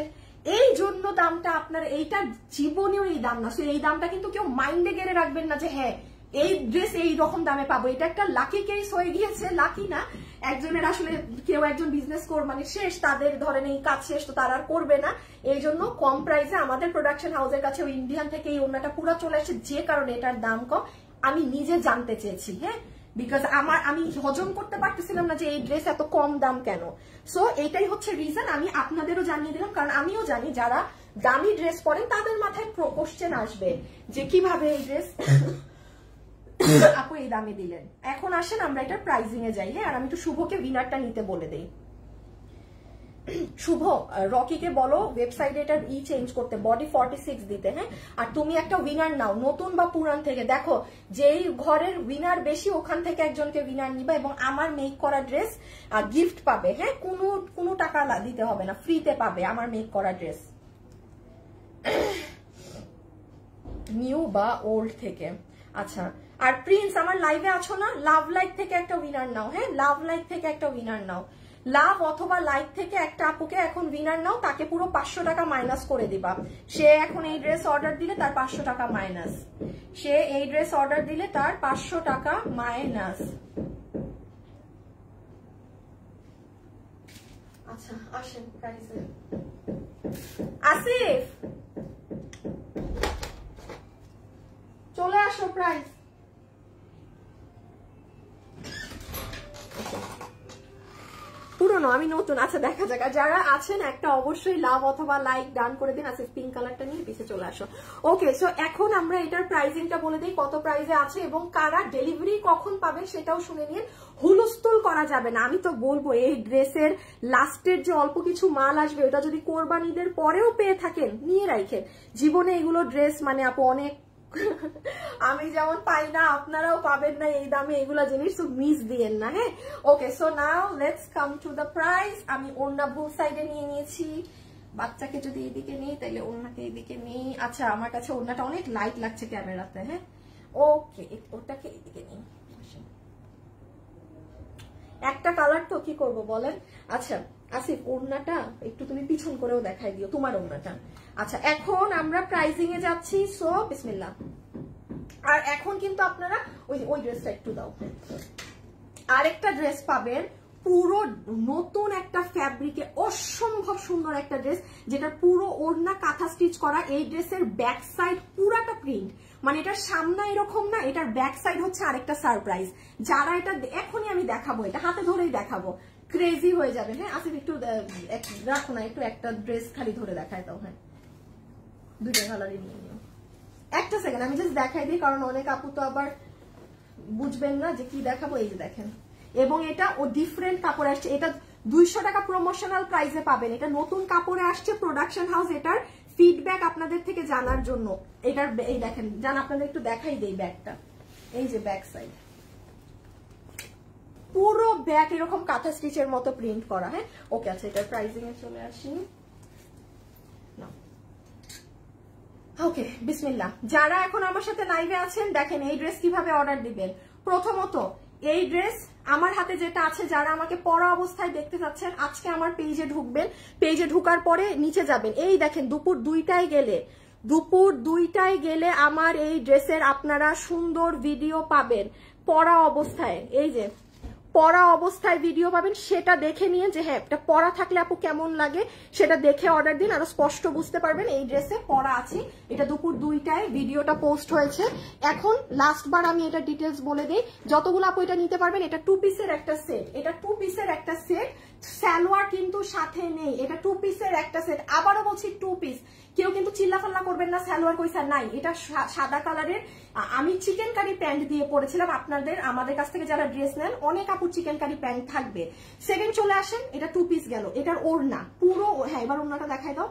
[SPEAKER 1] এই জন্য দামটা আপনার, এইটা জীবনেও এই দাম না। এই দামটা কিন্তু কেউ মাইন্ডে গেড়ে রাখবেন না যে হ্যাঁ এই ড্রেস এই রকম দামে পাবো। এটা একটা লাকি কেস হয়ে গিয়েছে, লাকি না, একজনের আসলে কেউ একজন বিজনেস মানে শেষ, তাদের ধরেন এই কাজ শেষ, তো তারা আর করবে না, এই জন্য কম প্রাইসে আমাদের প্রোডাকশন হাউসের কাছে ওই ইন্ডিয়ান থেকে এই ওড়নাটা পুরো চলে আসে, যে কারণে এটার দাম কম আমি নিজে জানতে চেয়েছি। হ্যাঁ, বিকজ আমি হজম করতে পারতেছিলাম না যে এই ড্রেস এত কম দাম কেন। সো এটাই হচ্ছে রিজন, আমি আপনাদেরও জানিয়ে দিলাম, কারণ আমিও জানি যারা দামি ড্রেস পরেন তাদের মাথায় কোশ্চেন আসবে যে কিভাবে এই ড্রেস আপু এই দামে দিলেন। এখন আসেন আমরা এটা প্রাইজিং এ যাই। হ্যাঁ, আর আমি একটু শুভকে উইনারটা নিতে বলে দেই। শুভ, রকিকে বলো ওয়েবসাইটে এটার চেঞ্জ করতে, বডি 46 দিতে। হ্যাঁ, আর তুমি একটা উইনার নাও, নতুন বা পুরান থেকে, দেখো যেই ঘরের উইনার বেশি ওখান থেকে একজনকে উইনার নিবা, এবং আমার মেক করা ড্রেস গিফট পাবে। হ্যাঁ, কোনো টাকা দিতে হবে না, ফ্রিতে পাবে আমার মেক করা ড্রেস, নিউ বা ওল্ড থেকে। আচ্ছা, আর প্রিন্স আমার লাইভে আছো না, লাভ লাইক থেকে একটা উইনার নাও। হ্যাঁ, লাভ লাইক থেকে একটা উইনার নাও, লাভ অথবা লাইক থেকে একটা আপুকে এখন উইনার নাও, তাকে পুরো 500 টাকা মাইনাস করে দিবা। সে এখন এই ড্রেস অর্ডার দিলে তার 500 টাকা মাইনাস, সে এই ড্রেস অর্ডার দিলে তার 500 টাকা মাইনাস। আচ্ছা আসেন প্রাইসে। আসিফ চলে আসো, প্রাইস পুরনো আমি নতুন। আচ্ছা দেখা যাক, যারা আছেন একটা অবশ্যই লাভ অথবা লাইক ডান করে দিন। আচ্ছা পিঙ্ক কালারটা নিয়ে পিছিয়ে চলে আসো। ওকে, সো এখন আমরা এটার প্রাইসিংটা বলে দিই কত প্রাইসে আছে, এবং কারা ডেলিভারি কখন পাবেন সেটাও শুনে নিন। হুলস্থুল করা যাবে না, আমি তো বলবো এই ড্রেসের লাস্টের যে অল্প কিছু মাল আসবে ওটা যদি কোরবানিদের পরেও পেয়ে থাকেন নিয়ে রাখেন, জীবনে এগুলো ড্রেস মানে আপু অনেক আমি যেমন পাই না আপনারাও পাবেন না এই দামে এগুলা জিনিস, তো মিস দিয়েন না। হ্যাঁ, okay, so now let's come to the price. আমি ওড়না ভুল সাইডে নিয়ে নিয়েছি, বাচ্চাকে যদি এইদিকে নিই তাহলে ওড়নাকে এইদিকে নিই। আচ্ছা আমার কাছে ওড়নাটা অনেক লাইট লাগছে ক্যামেরাতে। হ্যাঁ, ওকে, ওটাকে এইদিকে নিই, একটা কালার তো কি করব বলেন। আচ্ছা আসিফ ওড়নাটা একটু তুমি পিছন করেও দেখাই দিও তোমার ওড়নাটা। আচ্ছা এখন আমরা প্রাইজিং এ যাচ্ছি, সো বিসমিল্লাহ। আর এখন কিন্তু আপনারা ওই ড্রেসটা একটু দাও, আরেকটা ড্রেস পাবেন পুরো নতুন একটা ফ্যাব্রিকে, অসম্ভব সুন্দর একটা ড্রেস, যেটা পুরো ওড়না কাঁথা স্টিচ করা। এই ড্রেসের ব্যাক সাইড পুরাটা প্রিন্ট, মানে এটার সামনে এরকম না, এটার ব্যাক সাইড হচ্ছে আরেকটা সারপ্রাইজ। যারা এটা এখনই আমি দেখাবো, এটা হাতে ধরেই দেখাবো, ক্রেজি হয়ে যাবে। হ্যাঁ আসিফ একটু রাখো না, একটু একটা ড্রেস খালি ধরে দেখায় দাও। হ্যাঁ দুইটা কালারই নিয়ে নিও, একটা সেকেন্ড আমি জাস্ট দেখাই দিই, কারণ অনেক আপু তো আবার বুঝবেন না যে কি দেখাবো। এই যে দেখেন, এবং এটা ও ডিফারেন্ট কাপড়ে আসছে, এটা 200 টাকা প্রমোশনাল প্রাইসে পাবেন। এটা নতুন কাপড়ে আসছে প্রোডাকশন হাউস, এটার ফিডব্যাক আপনাদের থেকে জানার জন্য। এটার এই দেখেন, জান আপনাদের একটু দেখাই দেই ব্যাগটা, এই যে ব্যাক সাইড পুরো ব্যাগ এরকম কাঁথা স্টিচের মতো প্রিন্ট করা। হ্যাঁ ওকে, আচ্ছা এটার প্রাইসিং এ চলে আসি। ওকে বিসমিল্লাহ, যারা এখন আমার সাথে লাইভে আছেন দেখেন এই ড্রেস কিভাবে অর্ডার দিবেন। প্রথমত এই ড্রেস আমার হাতে যেটা আছে, যারা আমাকে পরা অবস্থায় দেখতে চাচ্ছেন আজকে আমার পেজে ঢুকবেন, পেজে ঢুকার পরে নিচে যাবেন, এই দেখেন দুপুর 2টায় গেলে আমার এই ড্রেসের আপনারা সুন্দর ভিডিও পাবেন পরা অবস্থায়। এই যে পরা অবস্থায় ভিডিও পাবেন, সেটা দেখে নিয়ে যে হ্যাঁ এটা পরা থাকলে আপু কেমন লাগে সেটা দেখে অর্ডার দিন, আরো স্পষ্ট বুঝতে পারবেন এই ড্রেসে পরা আছে। এটা দুপুর 2টায় ভিডিওটা পোস্ট হয়েছে। এখন লাস্ট বার আমি এটা ডিটেলস বলে দিই, যতগুলো আপু এটা নিতে পারবেন। এটা 2 পিসের একটা সেট, এটা 2 পিসের একটা সেট, সালোয়ার কিন্তু সাথে নেই, এটা 2 পিসের একটা সেট। আবারও বলছি 2 পিস, কেউ কিন্তু চিল্লাফাল্লা করবেন না সালোয়ার কইসা নাই। এটা সাদা কালারের, আমি চিকেন কারি প্যান্ট দিয়ে পরেছিলাম। আপনাদের আমাদের কাছ থেকে যারা ড্রেস নেন অনেক আপু চিকেন কারি প্যান্ট থাকবে। সেকেন্ড চলে আসেন, এটা 2 পিস গেল। এটার ওড়না পুরো, হ্যাঁ এবার ওড়নাটা দেখাই দাও,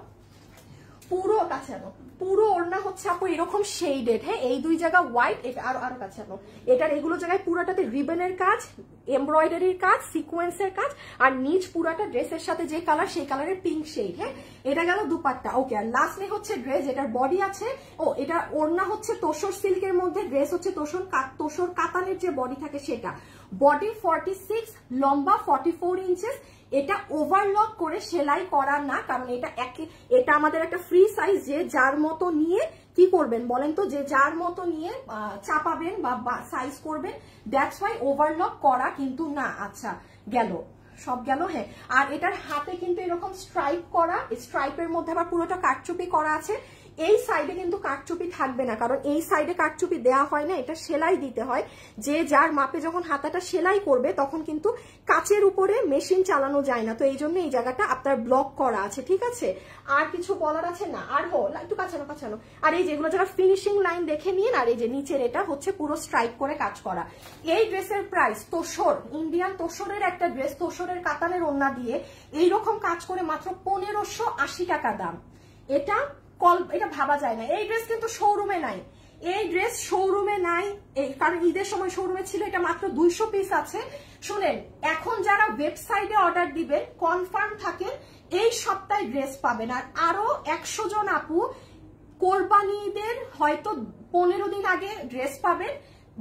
[SPEAKER 1] পুরো কাছে আনো, পুরো ওড়না হচ্ছে আপু এরকম শেডেড, হ্যাঁ এই দুই জায়গা হোয়াইট, এটা আরো আরো কাছে আনো, এটার এগুলো জায়গায় পুরাটাতে রিবনের কাজ, এমব্রয়ডারির কাজ, সিকোয়েন্সের কাজ, আর নিচ পুরাটা ড্রেসের সাথে যে কালার সেই কালারের পিঙ্ক শেড, হ্যাঁ এটা গেল দুপাট্টা। ওকে, আর লাস্টলি হচ্ছে ড্রেস, এটার বডি আছে, ও এটা ওড়না হচ্ছে তোসর সিল্কের মধ্যে, ড্রেস হচ্ছে তোসর কাতানের যে বডি থাকে সেটা, বডি 46, লম্বা 44 ইঞ্চেস। এটা ওভারলক করে সেলাই করা না, কারণ এটা আমাদের একটা ফ্রি সাইজ, যে যার মতো নিয়ে কি করবেন বলেন তো, যে যার মতো নিয়ে চাপাবেন বা সাইজ করবেন, দ্যাটস ওয়াই ওভারলক করা কিন্তু না। আচ্ছা গেল, সব গেল, হ্যাঁ। আর এটার হাতে কিন্তু এরকম স্ট্রাইপ করা, স্ট্রাইপের মধ্যে আবার পুরোটা কাটচুপি করা আছে। এই সাইডে কিন্তু কাটচুপি থাকবে না, কারণ এই সাইডে কাটচুপি দেওয়া হয় না, এটা সেলাই দিতে হয়। যে যার মাপে যখন হাতাটা সেলাই করবে তখন কিন্তু কাচের উপরে মেশিন চালানো যায় না, তো এই জন্য এই জায়গাটা আপনার ব্লক করা আছে, ঠিক আছে। আর কিছু বলার আছে না? আর একটু কাছানো কাছানো। আর এই যেগুলো যারা ফিনিশিং লাইন দেখে নিন, আর এই যে নিচের এটা হচ্ছে পুরো স্ট্রাইপ করে কাজ করা। এই ড্রেসের প্রাইস, তোসর ইন্ডিয়ান তোসরের একটা ড্রেস, তোসরের কাতানের ওড়না দিয়ে এইরকম কাজ করে মাত্র 1580 টাকা দাম। এটা ভাবা যায় না। এই ড্রেস কিন্তু শোরুমে নাই, এই ড্রেস শোরুমে নাই, কারণ ঈদের সময় শোরুমে ছিল, এটা মাত্র 200 পিস আছে। শুনেন, এখন যারা ওয়েবসাইটে অর্ডার দিবেন কনফার্ম থাকেন এই সপ্তাহে ড্রেস পাবেন। আর আরো 100 জন আপু কোরবানি ঈদের হয়তো 15 দিন আগে ড্রেস পাবেন,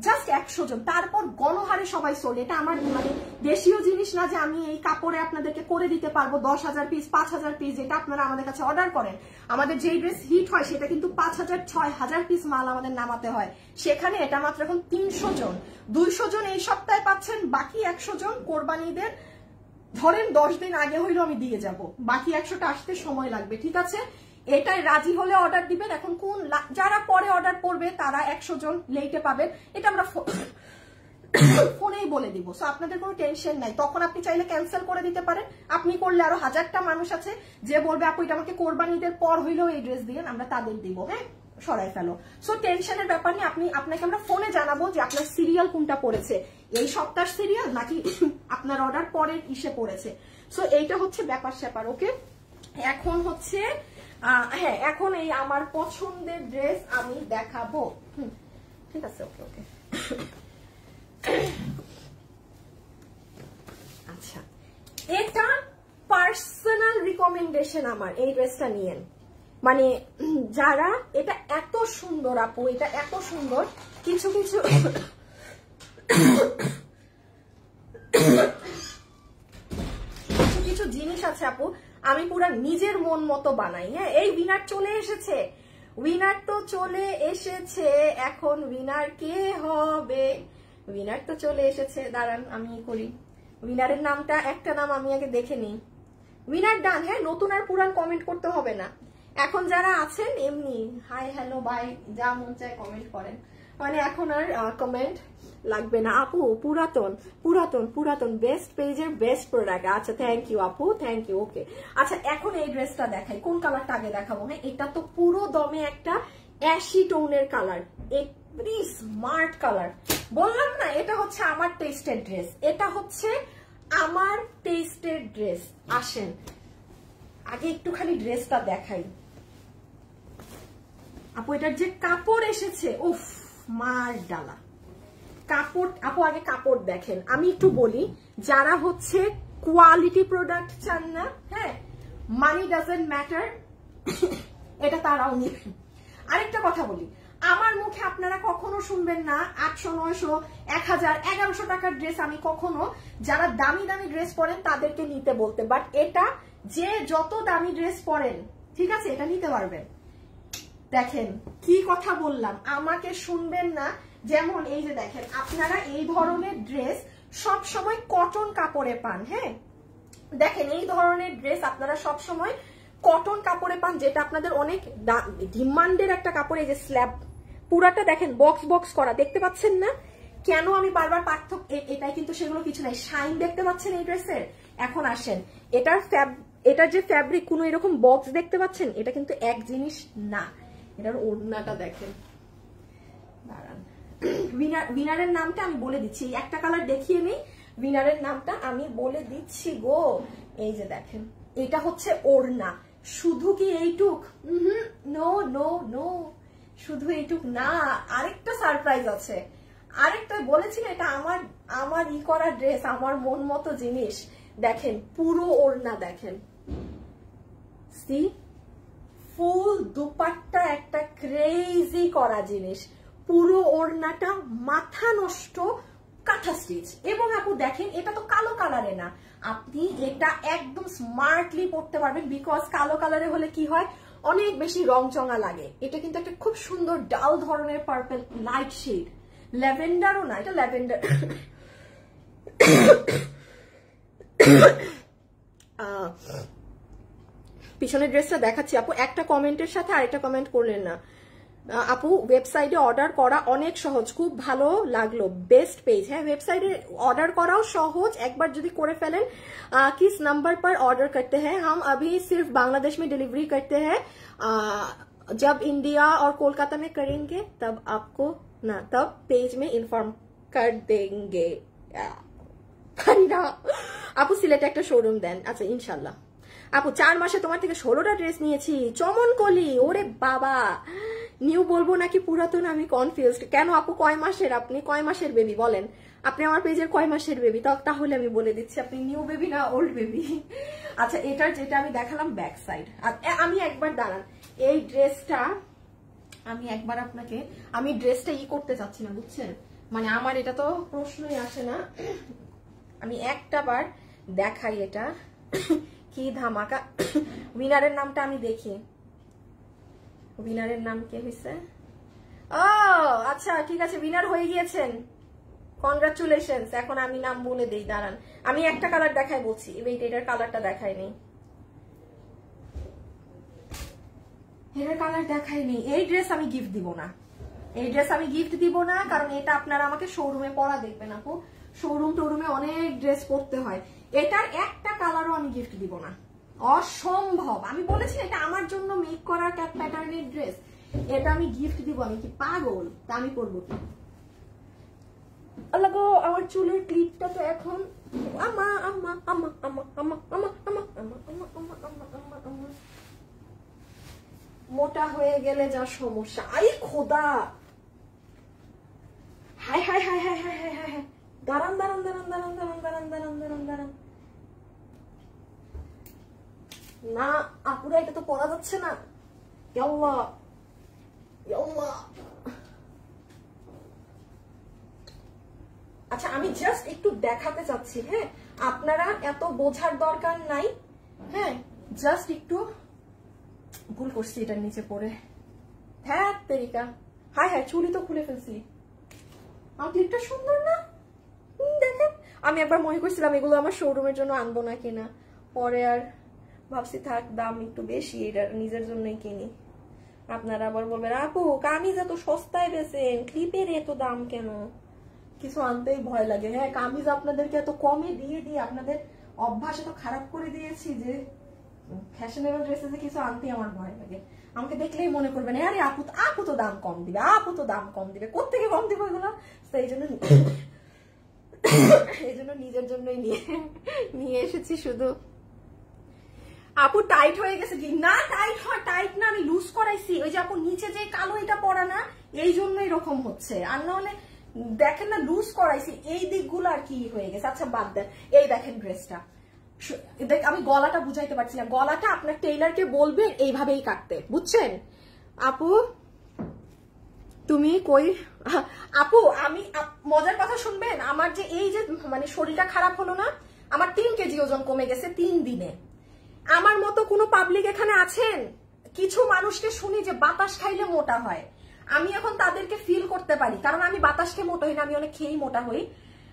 [SPEAKER 1] জাস্ট 100 জন, তারপর গণহারে সবাই সোল্ড। এটা আমার মানে দেশীয় জিনিস না যে আমি এই কাপড়ে আপনাদেরকে করে দিতে পারবো 10,000 পিস 5,000 পিস, যেটা আপনারা আমাদের কাছে অর্ডার করেন। আমাদের যেই ড্রেস হিট হয় সেটা কিন্তু 5,000 6,000 পিস মাল আমাদের নামাতে হয়, সেখানে এটা মাত্র এখন 300 জন। 200 জন এই সপ্তাহে পাচ্ছেন, বাকি 100 জন কোরবানি ঈদের ধরেন 10 দিন আগে হইলেও আমি দিয়ে যাব, বাকি 100টা আসতে সময় লাগবে, ঠিক আছে। এটাই রাজি হলে অর্ডার দিবেন। এখন কোন যারা পরে অর্ডার করবে তারা 100 জন লেটে পাবেন, এটা আমরা ফোনেই বলে দিব, সো আপনাদের কোনো টেনশন নাই। তখন আপনি চাইলে ক্যান্সেল করে দিতে পারেন, আপনি করলে আরো 1000টা মানুষ আছে যে বলবে আপু এটা আমাকে কোরবানি ঈদের পর হইলেও এই ড্রেস দিন, আমরা তাদের দিব, হ্যাঁ সরাই ফেলো। সো টেনশনের ব্যাপার নেই, আপনাকে আমরা ফোনে জানাবো যে আপনার সিরিয়াল কোনটা পড়েছে, এই সপ্তাহ সিরিয়াল নাকি আপনার অর্ডার পরের ইসে পড়েছে। সো এইটা হচ্ছে ব্যাপার স্যাপার। ওকে, এখন হচ্ছে হ্যাঁ, এখন এই আমার পছন্দের ড্রেস আমি দেখাবো, ঠিক আছে। ওকে ওকে, আচ্ছা এটা পার্সোনাল রিকমেন্ডেশন আমার, এই ড্রেসটা নিয়েন। মানে যারা, এটা এত সুন্দর আপু, এটা এত সুন্দর, কিছু কিছু কিছু জিনিস আছে আপু আমি পুরো নিজের মন মতো বানাই, হ্যাঁ। এই উইনার চলে এসেছে, উইনার তো চলে এসেছে, এখন উইনার কে হবে? উইনার তো চলে এসেছে, দাঁড়ান আমি করি উইনারের নামটা, একটা নাম আমি আগে দেখে নিই। উইনার ডান, হ্যাঁ, নতুন আর পুরান কমেন্ট করতে হবে না। এখন যারা আছেন এমনি হাই হ্যালো বাই যা মন চায় কমেন্ট করেন, মানে এখন আর কমেন্ট লাগবে না। আপু পুরাতন পুরাতন পুরাতন বেস্ট পেজের বেস্ট প্রোডাক্ট, আচ্ছা থ্যাংক ইউ আপু, থ্যাংক ইউ। ওকে, আচ্ছা এখন এই ড্রেসটা দেখাই, কোন কালারটা আগে দেখাবো? হ্যাঁ, এটা তো পুরো দমে একটা অ্যাশি টোনের কালার, এভরি স্মার্ট কালার, বললাম না এটা হচ্ছে আমার টেস্টের ড্রেস, এটা হচ্ছে আমার টেস্টের ড্রেস। আসেন আগে একটুখানি ড্রেসটা দেখাই আপু, এটার যে কাপড় এসেছে, উফ মার ডালা কাপড়। আপু আগে কাপড় দেখেন, আমি একটু বলি, যারা হচ্ছে কোয়ালিটি প্রোডাক্ট চান না, হ্যাঁ মানি ডাজন্ট ম্যাটার, এটা তারাও নেবেন। আরেকটা কথা বলি, আমার মুখে আপনারা কখনো শুনবেন না 800 900 1000 1100 টাকার ড্রেস আমি কখনো যারা দামি দামি ড্রেস পরেন তাদেরকে নিতে বলতে, বাট এটা যে যত দামি ড্রেস পরেন, ঠিক আছে, এটা নিতে পারবেন। দেখেন কি কথা বললাম, আমাকে শুনবেন না। যেমন এই যে দেখেন, আপনারা এই ধরনের ড্রেস সব সময় কটন কাপড়ে পান, হ্যাঁ দেখেন এই ধরনের ড্রেস আপনারা সব সময় কটন কাপড়ে পান, যেটা আপনাদের অনেক ডিমান্ডের একটা কাপড়। এই যে স্ল্যাব পুরাটা দেখেন বক্স বক্স করা, দেখতে পাচ্ছেন না? কেন আমি বারবার পার্থক্য, এটাই কিন্তু সেগুলো কিছু নাই, শাইন দেখতে পাচ্ছেন এই ড্রেসের। এখন আসেন, এটার যে ফ্যাব্রিক, কোনো এরকম বক্স দেখতে পাচ্ছেন, এটা কিন্তু এক জিনিস না। এটার ওড়নাটা দেখেন, দাঁড়ান উইনারের নামটা আমি বলে দিচ্ছি, একটা কালার দেখিয়ে নেই, উইনারের নামটা আমি বলে দিচ্ছি গো। এই যে দেখেন, এটা হচ্ছে ওড়না, শুধু কি এইটুক? নো নো নো, শুধু এইটুক না, আরেকটা সারপ্রাইজ আছে। আরেকটা বলেছি না, এটা আমার আমার ই করা ড্রেস, আমার মন মতো জিনিস। দেখেন পুরো ওড়না দেখেন, সি ফুল দুপাট্টা, একটা ক্রেজি করা জিনিস। পুরো ওড়নাটা মাথা নষ্ট কাঁথা স্টিচ। এবং আপু দেখেন এটা তো কালো কালারে না, আপনি এটা একদম স্মার্টলি পরতে পারবেন, বিকজ কালো কালারে হলে কি হয় অনেক বেশি রংচঙা লাগে। এটা কিন্তু একটা খুব সুন্দর ডাল ধরনের পার্পল লাইট শেড, ল্যাভেন্ডারও না, এটা ল্যাভেন্ডার। পিছনের ড্রেসটা দেখাচ্ছি আপু, একটা কমেন্টের সাথে আরেকটা কমেন্ট করলেন না আপু। ওয়েবসাইটে অর্ডার করা অনেক সহজ, খুব ভালো লাগলো, বেস্ট পেজ। হ্যাঁ, ওয়েবসাইটে অর্ডার করাও সহজ, একবার যদি করে ফেলেন। किस नंबर पर ऑर्डर करते हैं? हम अभी सिर्फ बांग्लादेश में डिलीवरी करते हैं, जब इंडिया और कोलकाता में करेंगे तब आपको ना, तब पेज में इन्फॉर्म कर देंगे। আপু সিলেটে একটা শোরুম দেন, আচ্ছা ইনশাল্লাহ। আপু 4 মাসে তোমার থেকে 16টা ড্রেস নিয়েছি, চমন কলি, ওরে বাবা। নিউ বলবো নাকি পুরাতন, আমি কনফিউজড। কেন আপু কয় মাসের, আপনি কয় মাসের বেবি বলেন? আপনি আমার পেজের কয় মাসের বেবি, তাহলে আমি বলে দিচ্ছি আপনি নিউ বেবি না ওল্ড বেবি। আচ্ছা, এটার যেটা আমি দেখালাম ব্যাক সাইড। আমি একবার দাঁড়ান, এই ড্রেসটা আমি একবার আপনাকে, আমি ড্রেসটা ই করতে চাচ্ছি না বুঝছেন, মানে আমার এটা তো প্রশ্নই আসে না। আমি একটা বার দেখাই এটা কি ধামাকা। উইনারের নামটা আমি দেখি, উইনারের নাম কে হয়েছে? ও আচ্ছা ঠিক আছে, উইনার হয়ে গিয়েছেন, কনগ্রাচুলেশনস। এখন আমি নাম বলে দেই, দাঁড়ান আমি একটা কালার দেখাই বলছি, এটার কালারটা দেখাইনি, এটার কালার দেখাইনি। এই ড্রেস আমি গিফট দিব না, এই ড্রেস আমি গিফট দিব না, কারণ এটা আপনারা আমাকে শোরুমে পরা দেখবেন আপু, শোরুমে অনেক ড্রেস পরতে হয়, এটার একটা কালারও আমি গিফট দিব না, অসম্ভব। আমি বলেছি এটা আমার জন্য মেক করা ক্যাপ প্যাটার্নের ড্রেস, এটা আমি গিফট দিব, আমি কি পাগল? তা আমি করবো কি? আল্লাহ গো, আমার চুলের ক্লিপটা তো এখন আমা আমা আমা আমা আমা আমা আমা আমা আমা আমা আমা আমা আমা মোটা হয়ে গেলে যা সমস্যা। আই খোদা, high high high high high high high high, দাঁড়ান দাঁড়ান দাঁড়ান দাঁড়ান দাঁড়ান দাঁড়ান দাঁড়ান দাঁড়ান দাঁড়ান, না আপুরা এটা তো পরা যাচ্ছে না। ইয়াল্লাহ ইয়াল্লাহ। আচ্ছা আমি জাস্ট একটু দেখাতে চাচ্ছি, হ্যাঁ আপনারা এত বোঝার দরকার নাই, হ্যাঁ জাস্ট একটু। ভুল করছি এটার নিচে পড়ে, হ্যাঁ তেরিকা, হাই হাই চুলি তো খুলে ফেলছি। আমার ক্লিপটা সুন্দর না, দেখেন। আমি একবার মনে করছিলাম এগুলো আমার শোরুমের জন্য আনবো না কিনা, পরে আর ভাবছি থাক, দাম একটু বেশি, এটা নিজের জন্যই কিনি। আপনারা আবার বলবেন আপু কামিজ এত সস্তায় বেচেন, ক্লিপের এত দাম কেন? কিছু আনতেই ভয় লাগে। হ্যাঁ, কামিজ আপনাদেরকে এত কমে দিয়ে দিয়ে আপনাদের অভ্যাস এত খারাপ করে দিয়েছি যে ফ্যাশনেবল ড্রেসেসে কিছু আনতেই আমার ভয় লাগে। আমাকে দেখলেই মনে করবেন আরে আপু তো দাম কম দিবে, আপু তো দাম কম দিবে, কোত্থেকে কম দিবে এগুলো? তো এই জন্য নিজের জন্যই নিয়ে এসেছি শুধু। আপু টাইট হয়ে গেছে কি? না টাইট না, আমি লুজ করাইছি। ওই যে আপু নিচে যে কালো এটা পরা না, এই জন্য এরকম হচ্ছে, আর নাহলে দেখেন না লুজ করাইছি, এই দিকগুলো আর কি হয়ে গেছে। আচ্ছা বাদ দেন, এই দেখেন ড্রেসটা, আমি গলাটা বুঝাইতে পারছি না, গলাটা আপনার টেইলারকে বলবেন এইভাবেই কাটতে, বুঝছেন? আপু তুমি কই? আপু আমি মজার কথা শুনবেন, আমার যে এই যে মানে শরীরটা খারাপ হলো না, আমার 3 কেজি ওজন কমে গেছে 3 দিনে। আমার মতো কোনো পাবলিক এখানে আছেন? কিছু মানুষকে শুনি যে বাতাস খাইলে মোটা হয়, আমি এখন তাদেরকে ফিল করতে পারি, কারণ আমি বাতাস খেয়ে মোটা হই না, আমি অনেক খেয়েই মোটা হই।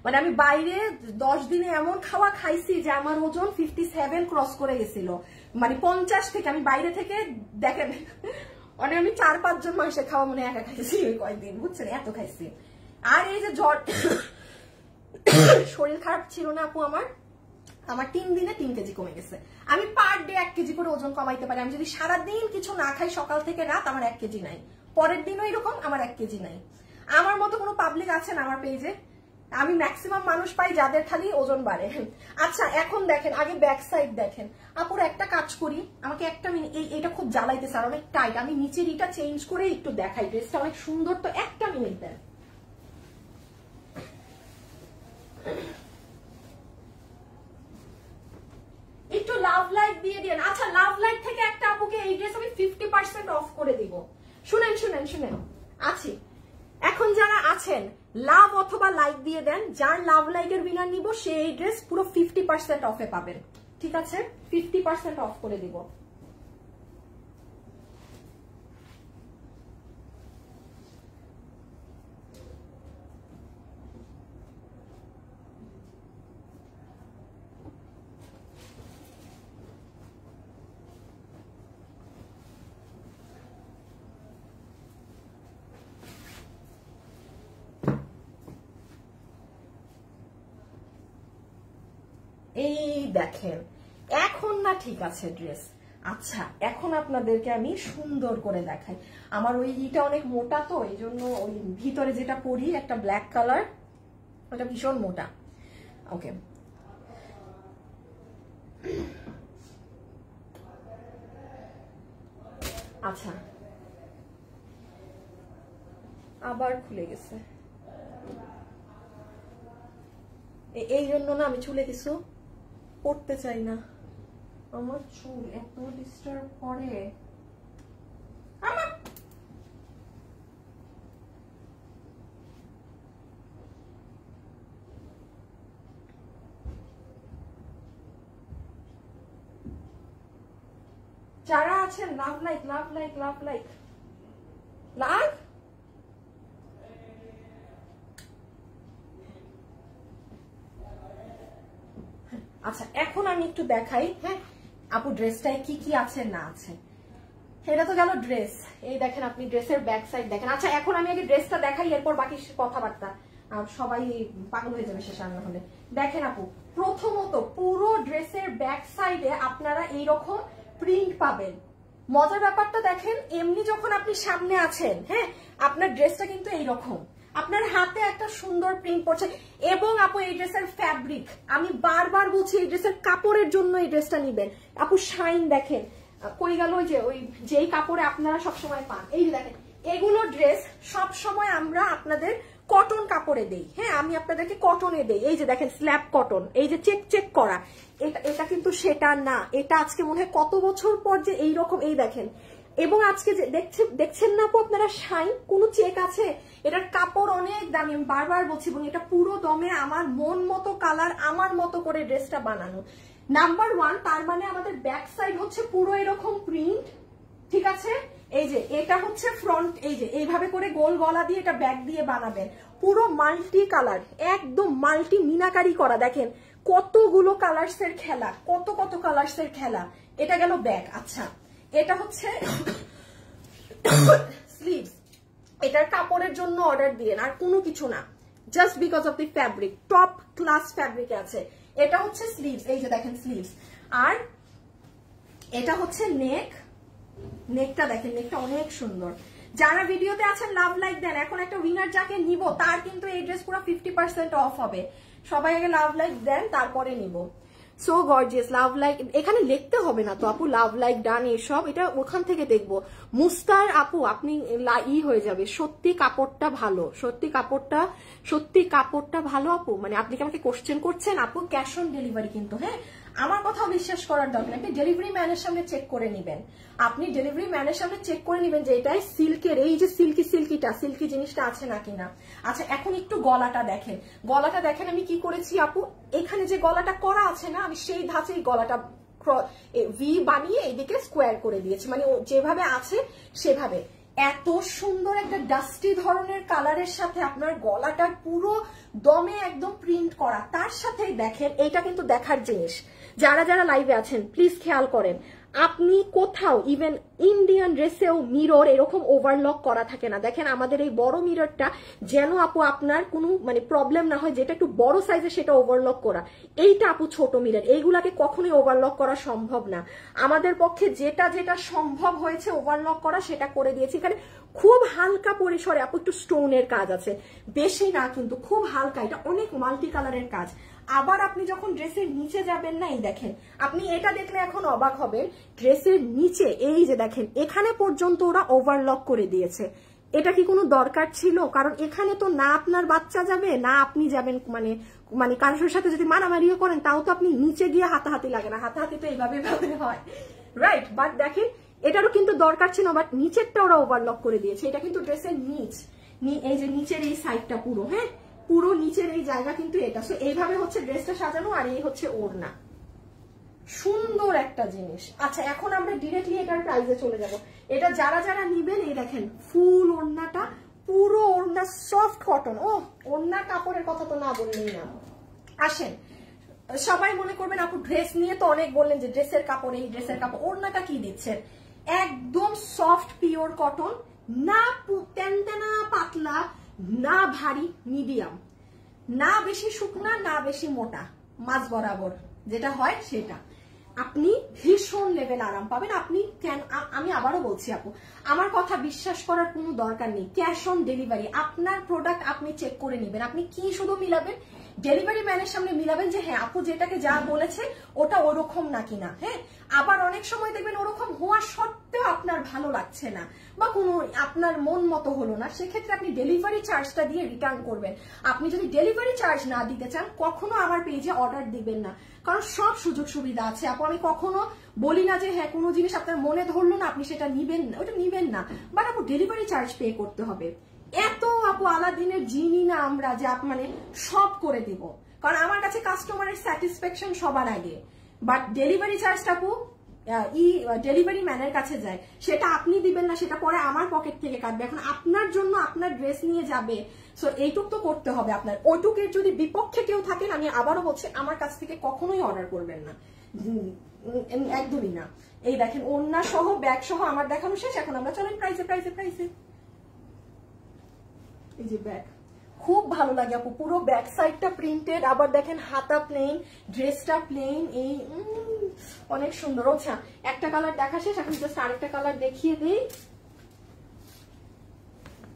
[SPEAKER 1] মানে আমি বাইরে 10 দিনে এমন খাওয়া খাইছি যে আমার ওজন 57 ক্রস করে গেছিল, মানে 50 থেকে। আমি বাইরে থেকে দেখেন মানে আমি 4-5 জন মানুষের খাওয়া মনে একা খাইছি ওই কয়েকদিন, বুঝছেন? এত খাইছি। আর এই যে জ্বর, শরীর খারাপ ছিল না আপু আমার 3 দিনে 3 কেজি কমে গেছে। আমি পার ডে 1 কেজি করে ওজন কমাইতে পারি। আমি যদি সারাদিন কিছু না খাই সকাল থেকে রাত, আমার 1 কেজি নাই, পরের দিনও এরকম আমার 1 কেজি নাই। আমার মতো কোনো পাবলিক আছেন আমার পেজে? আমি ম্যাক্সিমাম মানুষ পাই যাদের খালি ওজন বাড়ে। আচ্ছা এখন দেখেন, আগে ব্যাক সাইড দেখেন। আপুর একটা কাজ করি, আমাকে একটা মিনিট, এটা খুব জ্বালাইতেছে আর অনেক টাইট, আমি নিচের ইটা চেঞ্জ করে একটু দেখাই, ড্রেসটা অনেক সুন্দর, তো একটা মিনিট দেন। একটু লাভ লাইট দিয়ে দিন। আচ্ছা লাভ লাইট থেকে একটা আপুকে এই ড্রেস আমি 50% অফ করে দিব। শুনেন শুনেন শুনেন, আছি এখন যারা আছেন লাভ অথবা লাইক দিয়ে দেন, যার লাভ লাইকের উইনার নিব সে এই ড্রেস পুরো 50% অফে পাবেন, ঠিক আছে? 50% অফ করে দিব। এই দেখেন এখন না ঠিক আছে ড্রেস। আচ্ছা এখন আপনাদেরকে আমি সুন্দর করে দেখাই। আমার ওই ইটা অনেক মোটা, তো এই জন্য ওই ভিতরে যেটা পরি একটা ব্ল্যাক কালার, ওটা ভীষণ মোটা। ওকে আচ্ছা আবার খুলে গেছে, এই জন্য না আমি চুলে কিছু পড়তে চাই না, আমার চুল এত ডিস্টার্ব করে। আমার যারা আছেন love like love like love like love. আচ্ছা এখন আমি একটু দেখাই, হ্যাঁ আপু ড্রেসটায় কি কি আছে না আছে। এটা তো গেল ড্রেস, এই দেখেন আপনি ড্রেসের ব্যাক সাইড দেখেন। আচ্ছা এখন আমি আগে ড্রেসটা দেখাই, এরপর বাকি কথাবার্তা, সবাই পাগল হয়ে যাবে শেষ রান্না হলে। দেখেন আপু প্রথমত পুরো ড্রেসের ব্যাক সাইডে আপনারা এইরকম প্রিন্ট পাবেন। মজার ব্যাপারটা দেখেন, এমনি যখন আপনি সামনে আছেন, হ্যাঁ আপনার ড্রেসটা কিন্তু এইরকম, আপনার হাতে একটা সুন্দর প্রিন্ট পড়ছে। এবং আপু এই ড্রেসের ফ্যাব্রিক, আমি বারবার বলছি এই ড্রেসের কাপড়ের জন্য এই ড্রেসটা নিবেন। আপু শাইন দেখেন কই গেল, ওই যে ওই যেই কাপড়ে আপনারা সবসময় পান, এই যে দেখেন এগুলো ড্রেস সব সময় আমরা আপনাদের কটন কাপড়ে দেই, হ্যাঁ আমি আপনাদেরকে কটনে দেই। এই যে দেখেন স্ল্যাব কটন, এই যে চেক চেক করা, এটা কিন্তু সেটা না। এটা আজকে মনে হয় কত বছর পর যে এইরকম, এই দেখেন। এবং আজকে যে দেখছেন না আপু আপনারা শাইন, কোনো চেক আছে? এটার কাপড় অনেক দামি, আমি বারবার বলছি, এবং এটা পুরো দমে আমার মন মতো কালার, আমার মতো করে ড্রেসটা বানানো। নাম্বার 1, তার মানে আমাদের ব্যাক সাইড হচ্ছে পুরো এরকম প্রিন্ট, ঠিক আছে? এই যে এটা হচ্ছে ফ্রন্ট, এই যে এইভাবে করে গোল গলা দিয়ে এটা ব্যাক দিয়ে বানাবেন, পুরো মাল্টি কালার, একদম মাল্টি মিনাকারি করা। দেখেন কতগুলো কালার্স এর খেলা, কত কত কালার্স এর খেলা। এটা গেল ব্যাক। আচ্ছা এটা হচ্ছে স্লিভস, এটার কাপড়ের জন্য অর্ডার দিলেন, আর কোনো কিছু না, just because of the fabric, top class fabric আছে। এটা হচ্ছে স্লিভস, এই যে দেখেন স্লিভস। আর এটা হচ্ছে নেক, নেকটা দেখেন, নেকটা অনেক সুন্দর। যারা ভিডিওতে আছেন লাভ লাইক দেন, এখন একটা উইনার যাকে নিব তার কিন্তু এই ড্রেস পুরো 50% অফ হবে। সবাই আগে লাভ লাইক দেন তারপরে নিব। সো গর্জিয়াস, লাভ লাইক এখানে লিখতে হবে না তো আপু, লাভ লাইক ডান এসব, এটা ওখান থেকে দেখবো। মুস্তার আপু আপনি হয়ে যাবে, সত্যি কাপড়টা ভালো, সত্যি কাপড়টা ভালো আপু। মানে আপনি কি আমাকে কোশ্চেন করছেন? আপু ক্যাশ অন ডেলিভারি কিন্তু, হ্যাঁ আমার কথাও বিশ্বাস করার দরকার, আপনি ডেলিভারি ম্যানের সামনে চেক করে নিবেন, আপনি ডেলিভারি ম্যানের সামনে চেক করে নিবেন যে এটাই সিল্কের, এই যে সিল্কি জিনিসটা আছে নাকি না। আচ্ছা এখন একটু গলাটা দেখেন, গলাটা দেখেন আমি কি করেছি আপু, এখানে যে গলাটা করা আছে না, আমি সেই ধাঁচে গলাটা ভি বানিয়ে এদিকে স্কোয়ার করে দিয়েছি, মানে যেভাবে আছে সেভাবে। এত সুন্দর একটা ডাস্টি ধরনের কালারের সাথে আপনার গলাটা পুরো দমে একদম প্রিন্ট করা, তার সাথে দেখেন এইটা কিন্তু দেখার জিনিস। যারা যারা লাইভে আছেন প্লিজ খেয়াল করেন, আপনি কোথাও ইভেন ইন্ডিয়ান ড্রেসেও মিরর এরকম ওভারলক করা থাকে না। দেখেন আমাদের এই বড় মিররটা যেন আপু আপনার কোনো মানে প্রবলেম না হয়, যেটা একটু বড় সাইজে সেটা ওভারলক করা। এইটা আপু ছোট মিরর, এইগুলাকে কখনোই ওভারলক করা সম্ভব না। আমাদের পক্ষে যেটা যেটা সম্ভব হয়েছে ওভারলক করা সেটা করে দিয়েছি। এখানে খুব হালকা পরিসরে আপু একটু স্টোনের কাজ আছে, বেশি না কিন্তু খুব হালকা, এটা অনেক মাল্টি কালারের কাজ। আবার আপনি যখন ড্রেসের নিচে যাবেন না, এই দেখেন আপনি এটা দেখলে এখন অবাক হবেন, ড্রেসের নিচে এই যে দেখেন এখানে পর্যন্ত ওরা ওভারলক করে দিয়েছে। এটা কি কোনো দরকার ছিল? কারণ এখানে তো না আপনার বাচ্চা যাবে না আপনি যাবেন, মানে মানে কারোর সাথে যদি মারামারিও করেন তাও তো আপনি নিচে গিয়ে হাতাহাতি লাগে না, হাতাহাতি তো এইভাবে হয়, রাইট? বাট দেখেন এটারও কিন্তু দরকার ছিল, বাট নিচেরটা ওরা ওভারলক করে দিয়েছে। এটা কিন্তু ড্রেসের নিচ, এই যে নিচের এই সাইডটা পুরো, হ্যাঁ পুরো নিচের এই জায়গা কিন্তু এটা। সো এইভাবে হচ্ছে ড্রেসটা সাজানো, আর এই হচ্ছে ওড়না। সুন্দর একটা জিনিস। আচ্ছা এখন আমরা ডিরেক্টলি এটার প্রাইসে চলে যাব। এটা যারা যারা নিবেন, এই দেখেন ফুল ওড়নাটা, পুরো ওড়না সফট কটন। ও ওড়নার কাপড়ের কথা তো না বললেই না। আসেন, সবাই মনে করবেন আপু ড্রেস নিয়ে তো অনেক বললেন যে ড্রেসের কাপড়, এই ড্রেসের কাপড়, ওড়নাটা কি দিচ্ছেন? একদম সফট পিওর কটন, না টেনটেনা পাতলা, না ভারী, মিডিয়াম, না বেশি শুকনা না বেশি মোটা, মাঝ বরাবর যেটা হয় সেটা। আপনি ভীষণ লেভেল আরাম পাবেন। আপনি কেন, আমি আবারও বলছি আপু, আমার কথা বিশ্বাস করার কোনো দরকার নেই, ক্যাশ অন ডেলিভারি। আপনার প্রোডাক্ট আপনি চেক করে নেবেন। আপনি কি শুধু মিলাবেন, ডেলিভারি ম্যানের সামনে মিলাবেন যে হ্যাঁ আপু যেটাকে যা বলেছে ওটা ওরকম নাকি না। হ্যাঁ, আবার অনেক সময় দেখবেন ওরকম হওয়া সত্ত্বেও আপনার ভালো লাগছে না বা কোনো আপনার মন মতো হলো না, সেক্ষেত্রে আপনি ডেলিভারি চার্জটা দিয়ে রিটার্ন করবেন। আপনি যদি ডেলিভারি চার্জ না দিতে চান কখনো আমার পেজে অর্ডার দিবেন না, কারণ সব সুযোগ সুবিধা আছে আপু। আমি কখনো বলি না যে হ্যাঁ কোনো জিনিস আপনার মনে ধরলো না আপনি সেটা নিবেন না, ওটা নিবেন না, বাট আপু ডেলিভারি চার্জ পে করতে হবে। এত আপু আলাদিনের জিনি না আমরা যে মানে সব করে দিব, কারণ আমার কাছে কাস্টমারের স্যাটিসফ্যাকশন সবার আগে। বাট ডেলিভারি চার্জটা আপু ডেলিভারি ম্যানের কাছে যায়, সেটা আপনি দিবেন না, সেটা পরে আমার পকেট থেকে কাটবে। এখন আপনার জন্য আপনার ড্রেস নিয়ে যাবে, সো এইটুক তো করতে হবে আপনার। ওইটুকের যদি বিপক্ষে কেউ থাকেন, আমি আবারও বলছি আমার কাছ থেকে কখনোই অর্ডার করবেন না, একদমই না। এই দেখেন ওড়না সহ ব্যাগ সহ আমার দেখানো শেষ। এখন আমরা চলেন প্রাইসে প্রাইসে প্রাইসে। এই যে ব্যাগ খুব ভালো লাগে আপু, পুরো ব্যাক সাইডটা প্রিন্টেড, আবার দেখেন হাতা প্লেন, ড্রেসটা প্লেন, এই অনেক সুন্দর। আচ্ছা একটা কালার দেখা শেষ, এখন জাস্ট আরেকটা কালার দেখিয়ে দিই।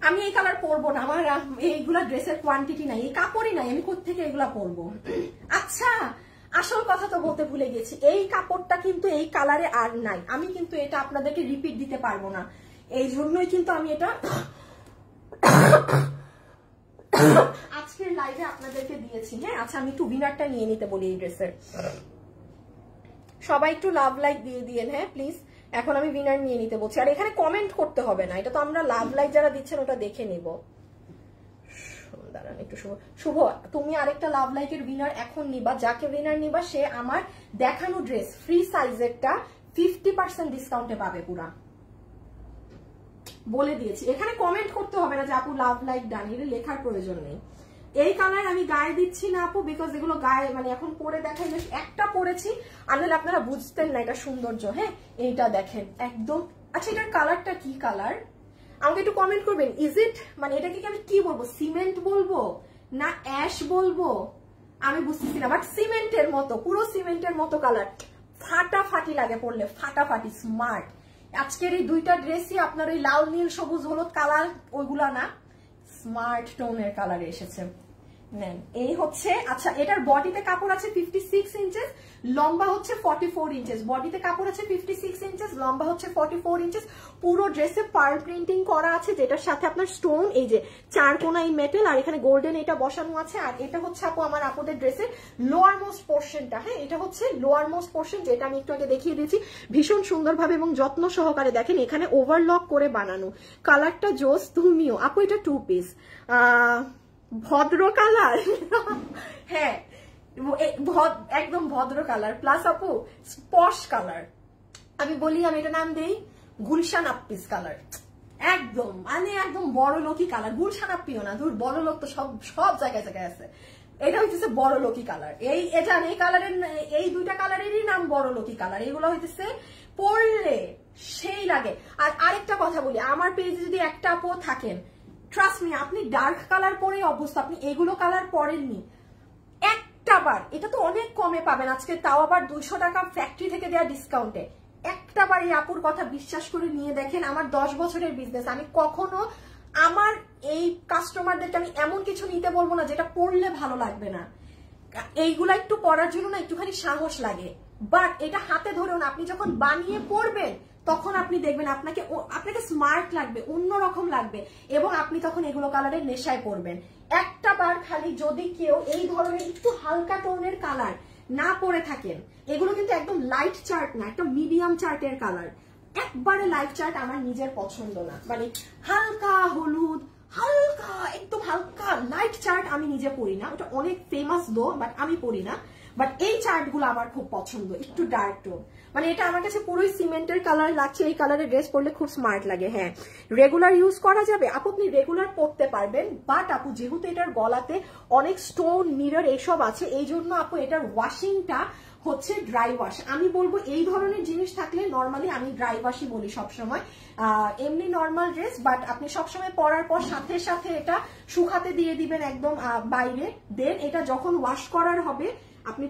[SPEAKER 1] আমি এই কালার পরবো না, আমার এইগুলা ড্রেসের কোয়ান্টিটি নাই, এই কাপড়ই নাই, আমি কোত্থেকে এগুলা পরবো। আচ্ছা আসল কথা তো বলতে ভুলে গেছি, এই কাপড়টা কিন্তু এই কালারে আর নাই, আমি কিন্তু এটা আপনাদেরকে রিপিট দিতে পারবো না, এই জন্যই কিন্তু আমি এটা আজকের লাইভে আপনাদেরকে দিয়েছি। হ্যাঁ আচ্ছা আমি একটু উইনারটা নিয়ে নিতে বলি এই ড্রেসের। সবাই একটু লাভ লাইক দিয়ে দিয়েন হ্যাঁ প্লিজ। এখন আমি উইনার নিয়ে নিতে বলছি, আর এখানে কমেন্ট করতে হবে না, এটা তো আমরা লাভ লাইক যারা দিচ্ছেন ওটা দেখে নিব। দাঁড়ান একটু, শুভ তুমি আরেকটা লাভ লাইকের উইনার এখন নিবা, যাকে উইনার নিবা সে আমার দেখানো ড্রেস ফ্রি সাইজেরটা 50% ডিসকাউন্টে পাবে পুরা, বলে দিয়েছি। এখানে কমেন্ট করতে হবে না যে আপু লাভ লাইক ডান, এটা লেখার প্রয়োজন নেই। এই কালার আমি গায়ে দিচ্ছি না আপু, বিকজ এগুলো গায়ে মানে এখন পরে দেখাই, একটা পরেছি আনলে আপনারা বুঝতেন না এটা সৌন্দর্য। হ্যাঁ এইটা দেখেন একদম। আচ্ছা এটার কালারটা কি কালার আমাকে একটু কমেন্ট করবেন। ইজ ইট মানে এটাকে আমি কি বলবো, সিমেন্ট বলবো না অ্যাশ বলবো আমি বুঝতেছি না, বাট সিমেন্টের মতো, পুরো সিমেন্টের মতো কালার, ফাটাফাটি লাগে পরলে, ফাটাফাটি স্মার্ট। আজকের এই দুইটা ড্রেসই আপনার ওই লাল নীল সবুজ হলুদ কালার ওইগুলা না, স্মার্ট টোনের কালারে এসেছে। নেন এই হচ্ছে। আচ্ছা এটার বডিতে কাপড় আছে 56 ইঞ্চেস, লম্বা হচ্ছে 44 ইঞ্চেস। বডিতে কাপড় আছে 56 ইঞ্চেস, লম্বা হচ্ছে 44 ইঞ্চেস। পুরো ড্রেসে পার্ল প্রিন্টিং করা আছে, যেটার সাথে আপনার স্টোন, এই যে চার কোনা এই মেটেল, আর এখানে গোল্ডেন এটা বসানো আছে। আর এটা হচ্ছে আপু আমার আপুদের ড্রেসের লোয়ার মোস্ট পোর্শনটা। হ্যাঁ এটা হচ্ছে লোয়ার মোস্ট পোর্শন, যেটা আমি একটু আগে দেখিয়ে দিয়েছি ভীষণ সুন্দরভাবে এবং যত্ন সহকারে। দেখেন এখানে ওভারলক করে বানানো, কালারটা জোস। তুমিও আপু এটা 2 পিস, ভদ্র কালার হ্যাঁ একদম ভদ্র কালার, প্লাস আপু স্পশ কালার। আমি বলি আমি এটা নাম দেই গুলশান আপ্পিস কালার, একদম মানে একদম বড় লোকই কালার। গুলশান আপ্পিও না, ধর বড় লোক তো সব জায়গায় জায়গায় আছে। এটা হইতেছে বড়লোকি কালার। এটা এই কালারের, এই দুইটা কালারেরই নাম বড়লোকি কালার। এগুলো হইতেছে পরলে সেই লাগে। আর আরেকটা কথা বলি, আমার পেজে যদি একটা আপু থাকেন, ট্রাস্ট মি, আপনি ডার্ক কালার পরেই অবস্থা, আপনি এগুলো কালার পরেননি একটা বার, এটা তো অনেক কমে পাবেন আজকে, তাও আবার 200 টাকা ফ্যাক্টরি থেকে দেওয়া ডিসকাউন্টে। একটা বার এই আপুর কথা বিশ্বাস করে নিয়ে দেখেন, আমার 10 বছরের বিজনেস, আমি কখনো আমার এই কাস্টমারদেরকে আমি এমন কিছু নিতে বলবো না যেটা পড়লে ভালো লাগবে না। এইগুলা একটু পরার জন্য না একটুখানি সাহস লাগে, বাট এটা হাতে ধরেও না, আপনি যখন বানিয়ে পড়বেন তখন আপনি দেখবেন আপনাকে স্মার্ট লাগবে, অন্যরকম লাগবে, এবং আপনি তখন এগুলো কালারের নেশায় পড়বেন। একটা বার খালি যদি কেউ এই ধরনের একটু হালকা টোনের কালার না পরে থাকেন, এগুলো কিন্তু একদম লাইট চার্ট না, একটা মিডিয়াম চার্টের কালার, একবারে লাইট চার্ট আমার নিজের পছন্দ না, মানে হালকা হলুদ, হালকা একদম হালকা লাইট চার্ট আমি নিজে পরি না, ওটা অনেক ফেমাস দো, বাট আমি পরি না। বাট এই চার্ট গুলো আমার খুব পছন্দ, একটু ডার্ক টোন, মানে এটা আমার কাছে পুরোই সিমেন্টের কালার লাগছে। এই কালারের ড্রেস পরলে খুব স্মার্ট লাগে। হ্যাঁ, রেগুলার ইউজ করা যাবে আপু, আপনি রেগুলার পরতে পারবেন, বাট আপু যেহেতু এটার গলাতে অনেক স্টোন মিরর এইসব আছে, এই জন্য আপু এটার ওয়াশিংটা হচ্ছে ড্রাই ওয়াশ। আমি বলবো এই ধরনের জিনিস থাকলে নর্মালি আমি ড্রাই ওয়াশই বলি সবসময়, এমনি নর্মাল ড্রেস, বাট আপনি সবসময় পরার পর সাথে সাথে এটা শুকাতে দিয়ে দিবেন একদম বাইরে, দেন এটা যখন ওয়াশ করার হবে, আপনি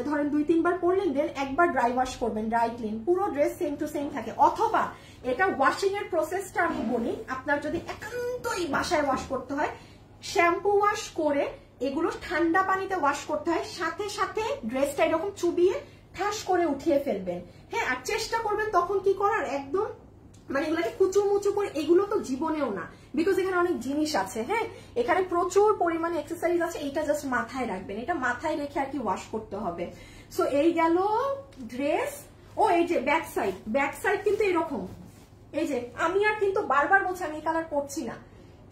[SPEAKER 1] ধরেন 2-3 বার পরলেন, দেন একবার ড্রাই ওয়াশ করবেন, ড্রাই ক্লিন, পুরো ড্রেস সেম টু সেম থাকে। অথবা এটা ওয়াশিং এর প্রসেসটা আমি বলি, আপনার যদি একান্তই বাসায় ওয়াশ করতে হয়, শ্যাম্পু ওয়াশ করে এগুলো ঠান্ডা পানিতে ওয়াশ করতে হয়, সাথে সাথে ড্রেসটা এরকম চুবিয়ে ঠাস করে উঠিয়ে ফেলবেন। হ্যাঁ, আর চেষ্টা করবেন তখন কি করার, একদম মানে এগুলোকে কুচু মুচু করে, এগুলো তো জীবনেও না, বিকজ এখানে অনেক জিনিস আছে। হ্যাঁ, এখানে প্রচুর পরিমাণে এক্সারসাইজ আছে, এটা জাস্ট মাথায় রাখবেন, এটা মাথায় রেখে আর কি ওয়াশ করতে হবে। সো এই গেল ড্রেস। ও এই যে ব্যাক সাইড কিন্তু এরকম, এই যে আমি আর কিন্তু বারবার বলছি আমি এই কালার পরছি না।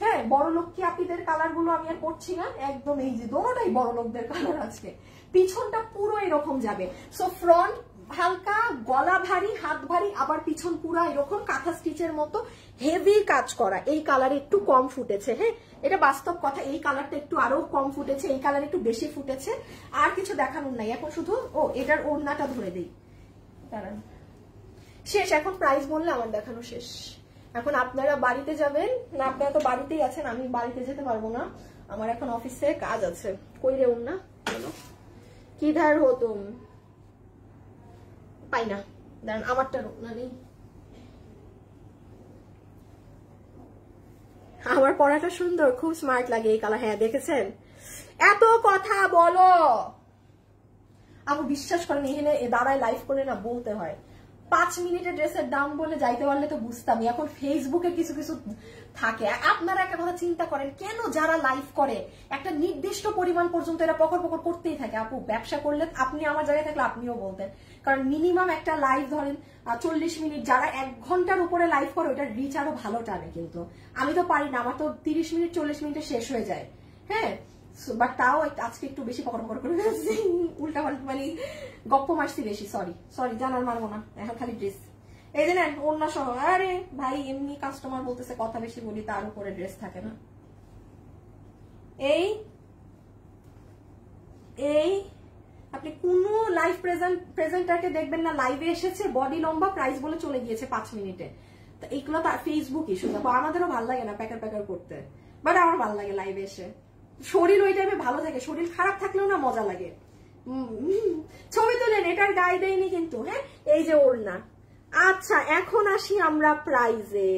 [SPEAKER 1] হ্যাঁ, বড় লক্ষ্মী আপিদের কালার গুলো আমি আর পরছি না, একদম এই যে দোনোটাই বড় লোকদের কালার আজকে। পিছনটা পুরো এরকম যাবে, সো ফ্রন্ট হালকা, গলা ভারী, হাত ভারী, আবার পিছন পুরা এরকম কাঁথা স্টিচের মতো হেভি কাজ করা। এই কালারে একটু কম ফুটেছে, হ্যাঁ এটা বাস্তব কথা, এই কালারটা একটু আরো কম ফুটেছে, এই কালার একটু বেশি ফুটেছে। আর কিছু দেখানোর নাই এখন, শুধু এটার ওড়নাটা ধরে দেই, দাঁড়ান, শেষ। এখন প্রাইস বললে আমার দেখানো শেষ। এখন আপনারা বাড়িতে যাবেন না, আপনারা তো বাড়িতেই আছেন, আমি বাড়িতে যেতে পারবো না, আমার এখন অফিসে কাজ আছে। কই রে ওড়না, কিধার হো তুম, পাই না, দাঁড়ান আমারটা ওড়না নেই, আমার পড়াটা সুন্দর, খুব স্মার্ট লাগে এই কালার। হ্যাঁ দেখেছেন, এত কথা বলো আপু, বিশ্বাস করেন এখানে দাঁড়ায় লাইভ করে না বলতে হয়, 5 মিনিটের ড্রেসের দাম বলে যাইতে পারলে তো বুঝতাম। এখন ফেসবুকে কিছু কিছু থাকে, আপনারা একটা কথা চিন্তা করেন, কেন যারা লাইভ করে একটা নির্দিষ্ট পরিমাণ পর্যন্ত এরা পকর পকর করতেই থাকে। আপু ব্যবসা করলে আপনি আমার জায়গায় থাকলে আপনিও বলতেন, কারণ মিনিমাম একটা লাইভ ধরেন 40 মিনিট, যারা 1 ঘন্টার উপরে লাইভ করে ওটার রিচ আরো ভালো টানে, কিন্তু আমি তো পারি না, আমার তো 30 মিনিট 40 মিনিটে শেষ হয়ে যায়। হ্যাঁ, বাট তাও আজকে একটু বেশি পকর পকর করে উল্টা পাল্টা মানে গপ্প মারছি বেশি, সরি জানার মারবো না, এখন খালি ড্রেস। এই যে নেন ওড়না সহ। আরে ভাই এমনি কাস্টমার বলতেছে কথা বেশি বলি, তার উপরে ড্রেস থাকে না। এই আপনি কোনো লাইভ প্রেজেন্টারকে দেখবেন না লাইভে এসেছে, বডি লম্বা, প্রাইস বলে চলে গিয়েছে 5 মিনিটে। তো এইগুলো তো ফেসবুক ইস্যু, আমাদেরও ভালো লাগে না প্যাকার করতে, বাট আমার ভালো লাগে লাইভে এসে। শরীর ওই টাইমে ভালো থাকে, শরীর খারাপ থাকলেও না মজা লাগে। ছবি তুলেন, এটার গায়ে দেয়নি কিন্তু। হ্যাঁ, এই যে ওড়না। আচ্ছা এখন আসি আমরা প্রাইজে,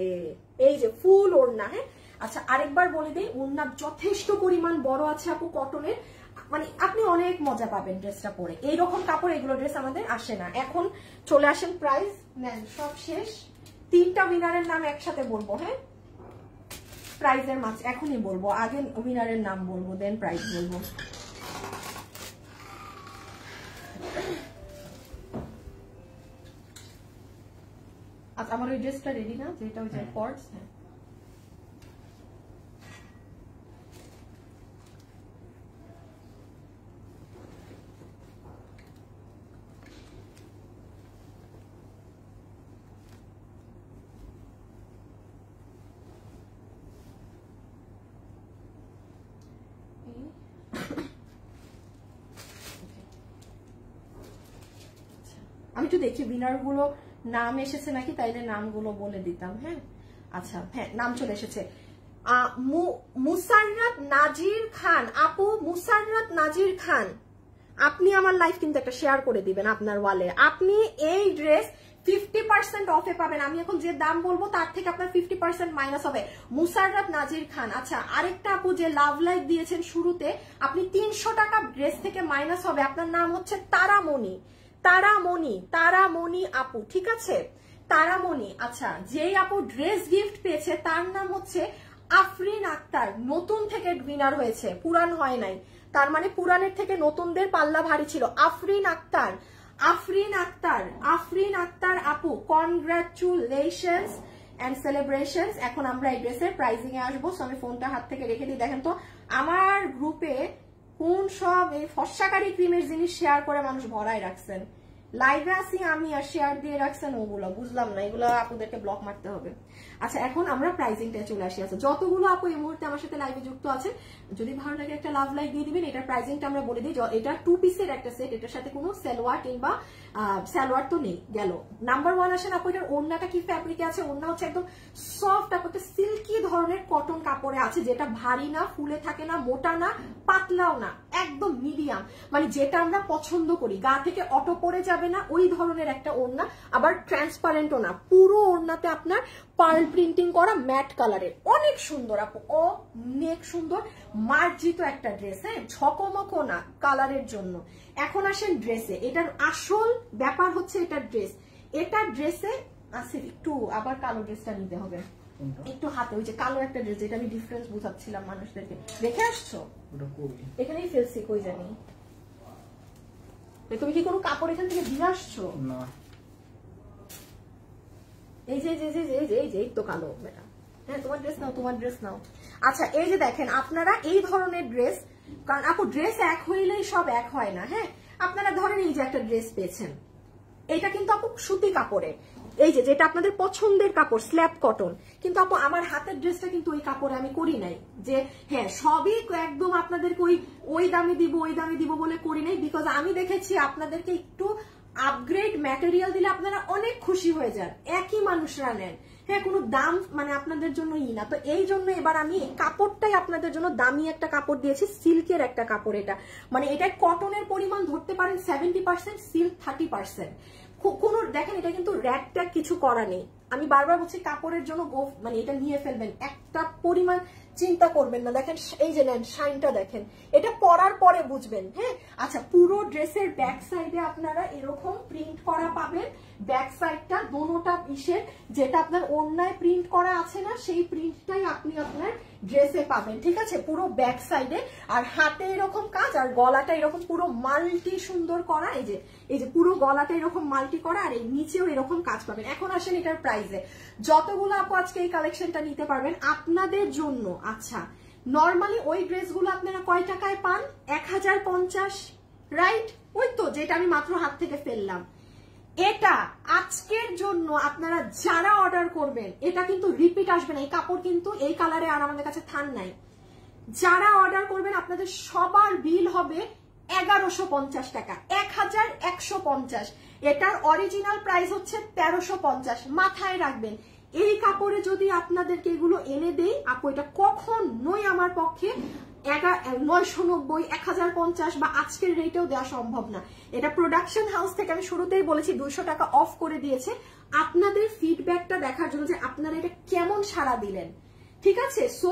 [SPEAKER 1] এই যে ফুল ওড়না। হ্যাঁ আচ্ছা, আরেকবার বলে দিই, ওড়না যথেষ্ট পরিমাণ বড় আছে আপু, কটনের, মানে আপনি অনেক মজা পাবেন ড্রেসটা পরে। এইরকম কাপড় এগুলো ড্রেস আমাদের আসে না। এখন চলে আসেন প্রাইস নেন, সব শেষ। 3টা উইনারের নাম একসাথে বলবো। হ্যাঁ, প্রাইজের মাছ এখনই বলবো, আগে উইনারের নাম বলবো, দেন প্রাইজ বলবো। আচ্ছা আমার ওই ড্রেসটা রেডি না, যেটা ওই যে পর্স। হ্যাঁ একটু দেখি উইনার গুলো নাম এসেছে নাকি, তাইলে নামগুলো বলে দিতাম। হ্যাঁ আচ্ছা, হ্যাঁ নাম চলে এসেছে। মুসাররাত নাজির খান আপু, মুসাররাত নাজির খান, আপনি আমার লাইফ কিন্তু একটা শেয়ার করে দিবেন আপনার ওয়ালে। আপনি এই ড্রেস 50% অফে পাবেন। আমি এখন যে দাম বলবো তার থেকে আপনার 50% মাইনাস হবে। মুসাররাত নাজির খান। আচ্ছা, আরেকটা আপু যে লাভ লাইক দিয়েছেন শুরুতে, আপনি 300 টাকা ড্রেস থেকে মাইনাস হবে। আপনার নাম হচ্ছে তারামণি, তারামণি, তারামণি আপু, ঠিক আছে, তারামণি। আচ্ছা, যেই আপু ড্রেস গিফট পেয়েছে তার নাম হচ্ছে আফরিন আক্তার, নতুন থেকে উইনার হয়েছে, পুরান হয় নাই, তার মানে পুরানের থেকে নতুনদের পাল্লা ভারী ছিল। আফরিন আক্তার, আফরিন আক্তার, আফরিন আক্তার আপু, কনগ্রাচুলেশনস এন্ড সেলিব্রেশনস। এখন আমরা এই ড্রেসের প্রাইজিং এ আসবো। সো আমি ফোনটা হাত থেকে রেখে দিই। দেখেন তো আমার গ্রুপে কোন সব এই ফর্সাকারী ক্রিমের জিনিস শেয়ার করে মানুষ ভরাই রাখছেন। লাইভে আসি আমি আর শেয়ার দিয়ে রাখছেন ওগুলো, বুঝলাম না, এগুলো আপুদেরকে ব্লক মারতে হবে। আচ্ছা, এখন আমরা প্রাইজিংটা চলে আসি। আছে যতগুলো আপু এই মুহূর্তে আমার সাথে লাইভে যুক্ত আছে, যদি ভালো লাগে একটা লাভ লাইক দিয়ে দিবেন। এটার প্রাইজিংটা আমরা বলে দিই। এটা 2 পিসের একটা সেট, এটার সাথে কোনো সালোয়ার কিংবা সালোয়ার তো নেই। গেল নাম্বার 1 আসেন আপু, এটার ওড়নাটা কি ফ্যাব্রিকে আছে? ওড়না হচ্ছে একদম সফট, আপু একটা সিল্কি ধরনের কটন কাপড়ে আছে, যেটা ভারী না, ফুলে থাকে না, মোটা না, পাতলাও না, একদম মিডিয়াম, মানে যেটা আমরা পছন্দ করি, গা থেকে অটো পরে যাবে না ওই ধরনের একটা ওড়না। আবার ট্রান্সপারেন্টও না, পুরো ওড়নাতে আপনার পার্ল প্রিন্টিং করা ম্যাট কালারের, অনেক সুন্দর আপু, অনেক সুন্দর মার্জিত একটা ড্রেস। হ্যাঁ, ঝকমকো না কালারের জন্য। এখন আসেন ড্রেসে। এটার আসল ব্যাপার হচ্ছে এটার ড্রেস। এটার ড্রেসে আছে একটু, আবার কালো ড্রেসটা নিতে হবে একটু হাতে, ওই যে কালো একটা ড্রেস, যেটা আমি ডিফারেন্স বুঝাচ্ছিলাম মানুষদেরকে। দেখে আসছো? এখানেই ফেলছি, কই জানি। তুমি কি কোনো কাপড় এখান থেকে দিয়ে আসছো? না, এই যে এই তো কালো বেটা। হ্যাঁ, তোমার ড্রেস নাও, তোমার ড্রেস নাও। আচ্ছা, এই যে দেখেন আপনারা এই ধরনের ড্রেস, কারণ আপু ড্রেস এক হইলেই সব এক হয় না। হ্যাঁ, আপনারা ধরেন এই যে একটা ড্রেস পেয়েছেন, এটা কিন্তু আপু সুতি কাপড়ে, এই যে যেটা আপনাদের পছন্দের কাপড় স্ল্যাব কটন, কিন্তু আপু আমার হাতের ড্রেসটা কিন্তু ওই কাপড়ে আমি করি নাই, যে হ্যাঁ সবই একদম আপনাদেরকে ওই দামে দিব ওই দামে দিব বলে করি নাই। বিকজ আমি দেখেছি আপনাদেরকে একটু আপগ্রেড ম্যাটেরিয়াল দিলে আপনারা অনেক খুশি হয়ে যান, একই মানুষরা নেন। হ্যাঁ, কোনো দাম মানে আপনাদের জন্য না। তো এই জন্য এবার আমি এই কাপড়টাই আপনাদের জন্য দামি একটা কাপড় দিয়েছি, সিল্কের একটা কাপড়। এটা মানে এটা কটনের পরিমাণ ধরতে পারেন 70%, সিল্ক 30%। কোনো দেখেন, এটা কিন্তু র্যাক ট্যাগ কিছু করা নেই। আমি বারবার বলছি কাপড়ের জন্য মানে এটা নিয়ে ফেলবেন, একটা পরিমাণ চিন্তা করবেন না। দেখেন এই যে নেন, শাইনটা দেখেন, এটা পরার পরে বুঝবেন। হ্যাঁ, আচ্ছা, পুরো ড্রেসের ব্যাক সাইডে আপনারা এরকম প্রিন্ট করা পাবেন। ব্যাক সাইডটা দোনোটা ইসের, যেটা আপনার ওড়নায় প্রিন্ট করা আছে না, সেই প্রিন্টটাই আপনি আপনার ড্রেসে পাবেন। ঠিক আছে, পুরো ব্যাক সাইডে। আর হাতে এরকম কাজ, আর গলাটা এরকম পুরো মাল্টি সুন্দর করা। এই যে পুরো গলাটা এরকম মাল্টি করা, আর এই নিচেও এরকম কাজ পাবেন। এখন আসেন এটার প্রাইসে। যতগুলো আপু আজকে এই কালেকশনটা নিতে পারবেন আপনাদের জন্য। আচ্ছা, নর্মালি ওই ড্রেসগুলো আপনারা কয় টাকায় পান? 1050, রাইট? ওই তো যেটা আমি মাত্র হাত থেকে ফেললাম। এটা আজকের জন্য আপনারা যারা অর্ডার করবেন, এটা কিন্তু রিপিট আসবে না। এই কাপড় কিন্তু এই কালারে আর আমাদের কাছে থান নাই। যারা অর্ডার করবেন আপনাদের সবার বিল হবে 1150 টাকা, 1150। এটার অরিজিনাল প্রাইস হচ্ছে 1350। মাথায় রাখবেন, এই কাপড়ে যদি আপনাদেরকে এগুলো এনে দেই আপু, এটা কখনোই আমার পক্ষে 990, 1050 বা আজকের রেটেও দেওয়া সম্ভব না। এটা প্রোডাকশন হাউস থেকে আমি শুরুতেই বলেছি 200 টাকা অফ করে দিয়েছে আপনাদের ফিডব্যাকটা দেখার জন্য, যে আপনারা এটা কেমন সাড়া দিলেন। ঠিক আছে, সো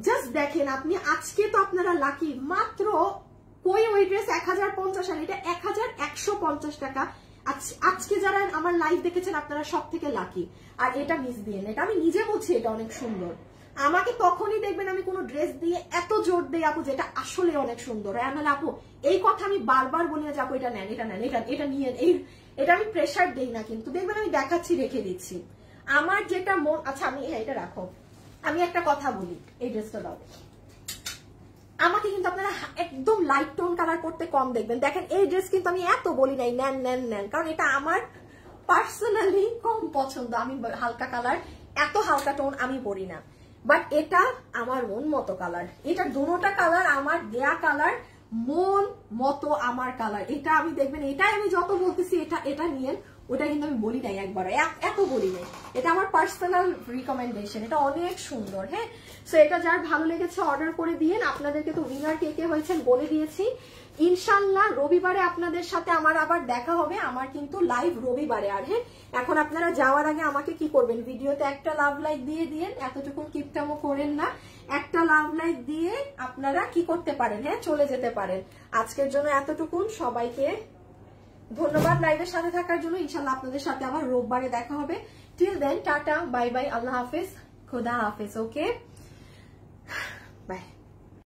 [SPEAKER 1] জাস্ট দেখেন আপনি, আজকে তো আপনারা লাকি, মাত্র ওই ড্রেস 1050 আর এটা 1150 টাকা। আজকে যারা আমার লাইভ দেখেছেন আপনারা সব থেকে লাকি। আর এটা মিস দিয়ে, এটা আমি নিজে বলছি, এটা অনেক সুন্দর। আমাকে তখনই দেখবেন আমি কোনো ড্রেস দিয়ে এত জোর দেই আপু যেটা আসলে অনেক সুন্দর। নাহলে আপু এই কথা আমি বারবার বলি না যে আপু এটা নেন, এটা নেন, এটা নিয়ে, এটা আমি প্রেশার দেই না, কিন্তু দেখবেন আমি দেখাচ্ছি, রেখে দিচ্ছি আমার যেটা মন। আচ্ছা, আমি এটা রাখো, আমি একটা কথা বলি, এই ড্রেসটা দাও। আমাকে কিন্তু আপনারা একদম লাইট টোন কালার করতে কম দেখবেন। দেখেন এই ড্রেস কিন্তু আমি এত বলি নাই নেন নেন নেন, কারণ এটা আমার পার্সোনালি কম পছন্দ। আমি হালকা কালার, এত হালকা টোন আমি পরি না, বাট এটা আমার মন মতো কালার। এটা দুটোটা কালার আমার দেয়া কালার, মন মতো আমার কালার, এটা আমি দেখবেন, এটাই আমি যত বলতেছি এটা এটা নিয়েন, ওটা কিন্তু আমি বলি নাই একবার, এত বলি নাই, এটা আমার পার্সোনাল রিকমেন্ডেশন, এটা অনেক সুন্দর। হ্যাঁ, সো এটা যার ভালো লেগেছে অর্ডার করে দিয়েন। আপনাদেরকে তো উইনার কে কে হয়েছেন বলে দিয়েছি। ইনশাল্লাহ রবিবারে আপনাদের সাথে আমার আবার দেখা হবে, আমার কিন্তু লাইভ রবিবারে। আর হ্যাঁ, এখন আপনারা যাওয়ার আগে আমাকে কি করবেন, ভিডিওতে একটা লাভ লাইক দিয়ে দিয়েন, এতটুকু কিপটামো করেন না, একটা লাভ লাইক দিয়ে আপনারা কি করতে পারেন, হ্যাঁ চলে যেতে পারেন। আজকের জন্য এতটুকুন, সবাইকে ধন্যবাদ লাইভের সাথে থাকার জন্য। ইনশাল্লাহ আপনাদের সাথে আবার রোববারে দেখা হবে। Till then tata, bye bye, Allah হাফেজ, খোদা হাফেজ, ওকে।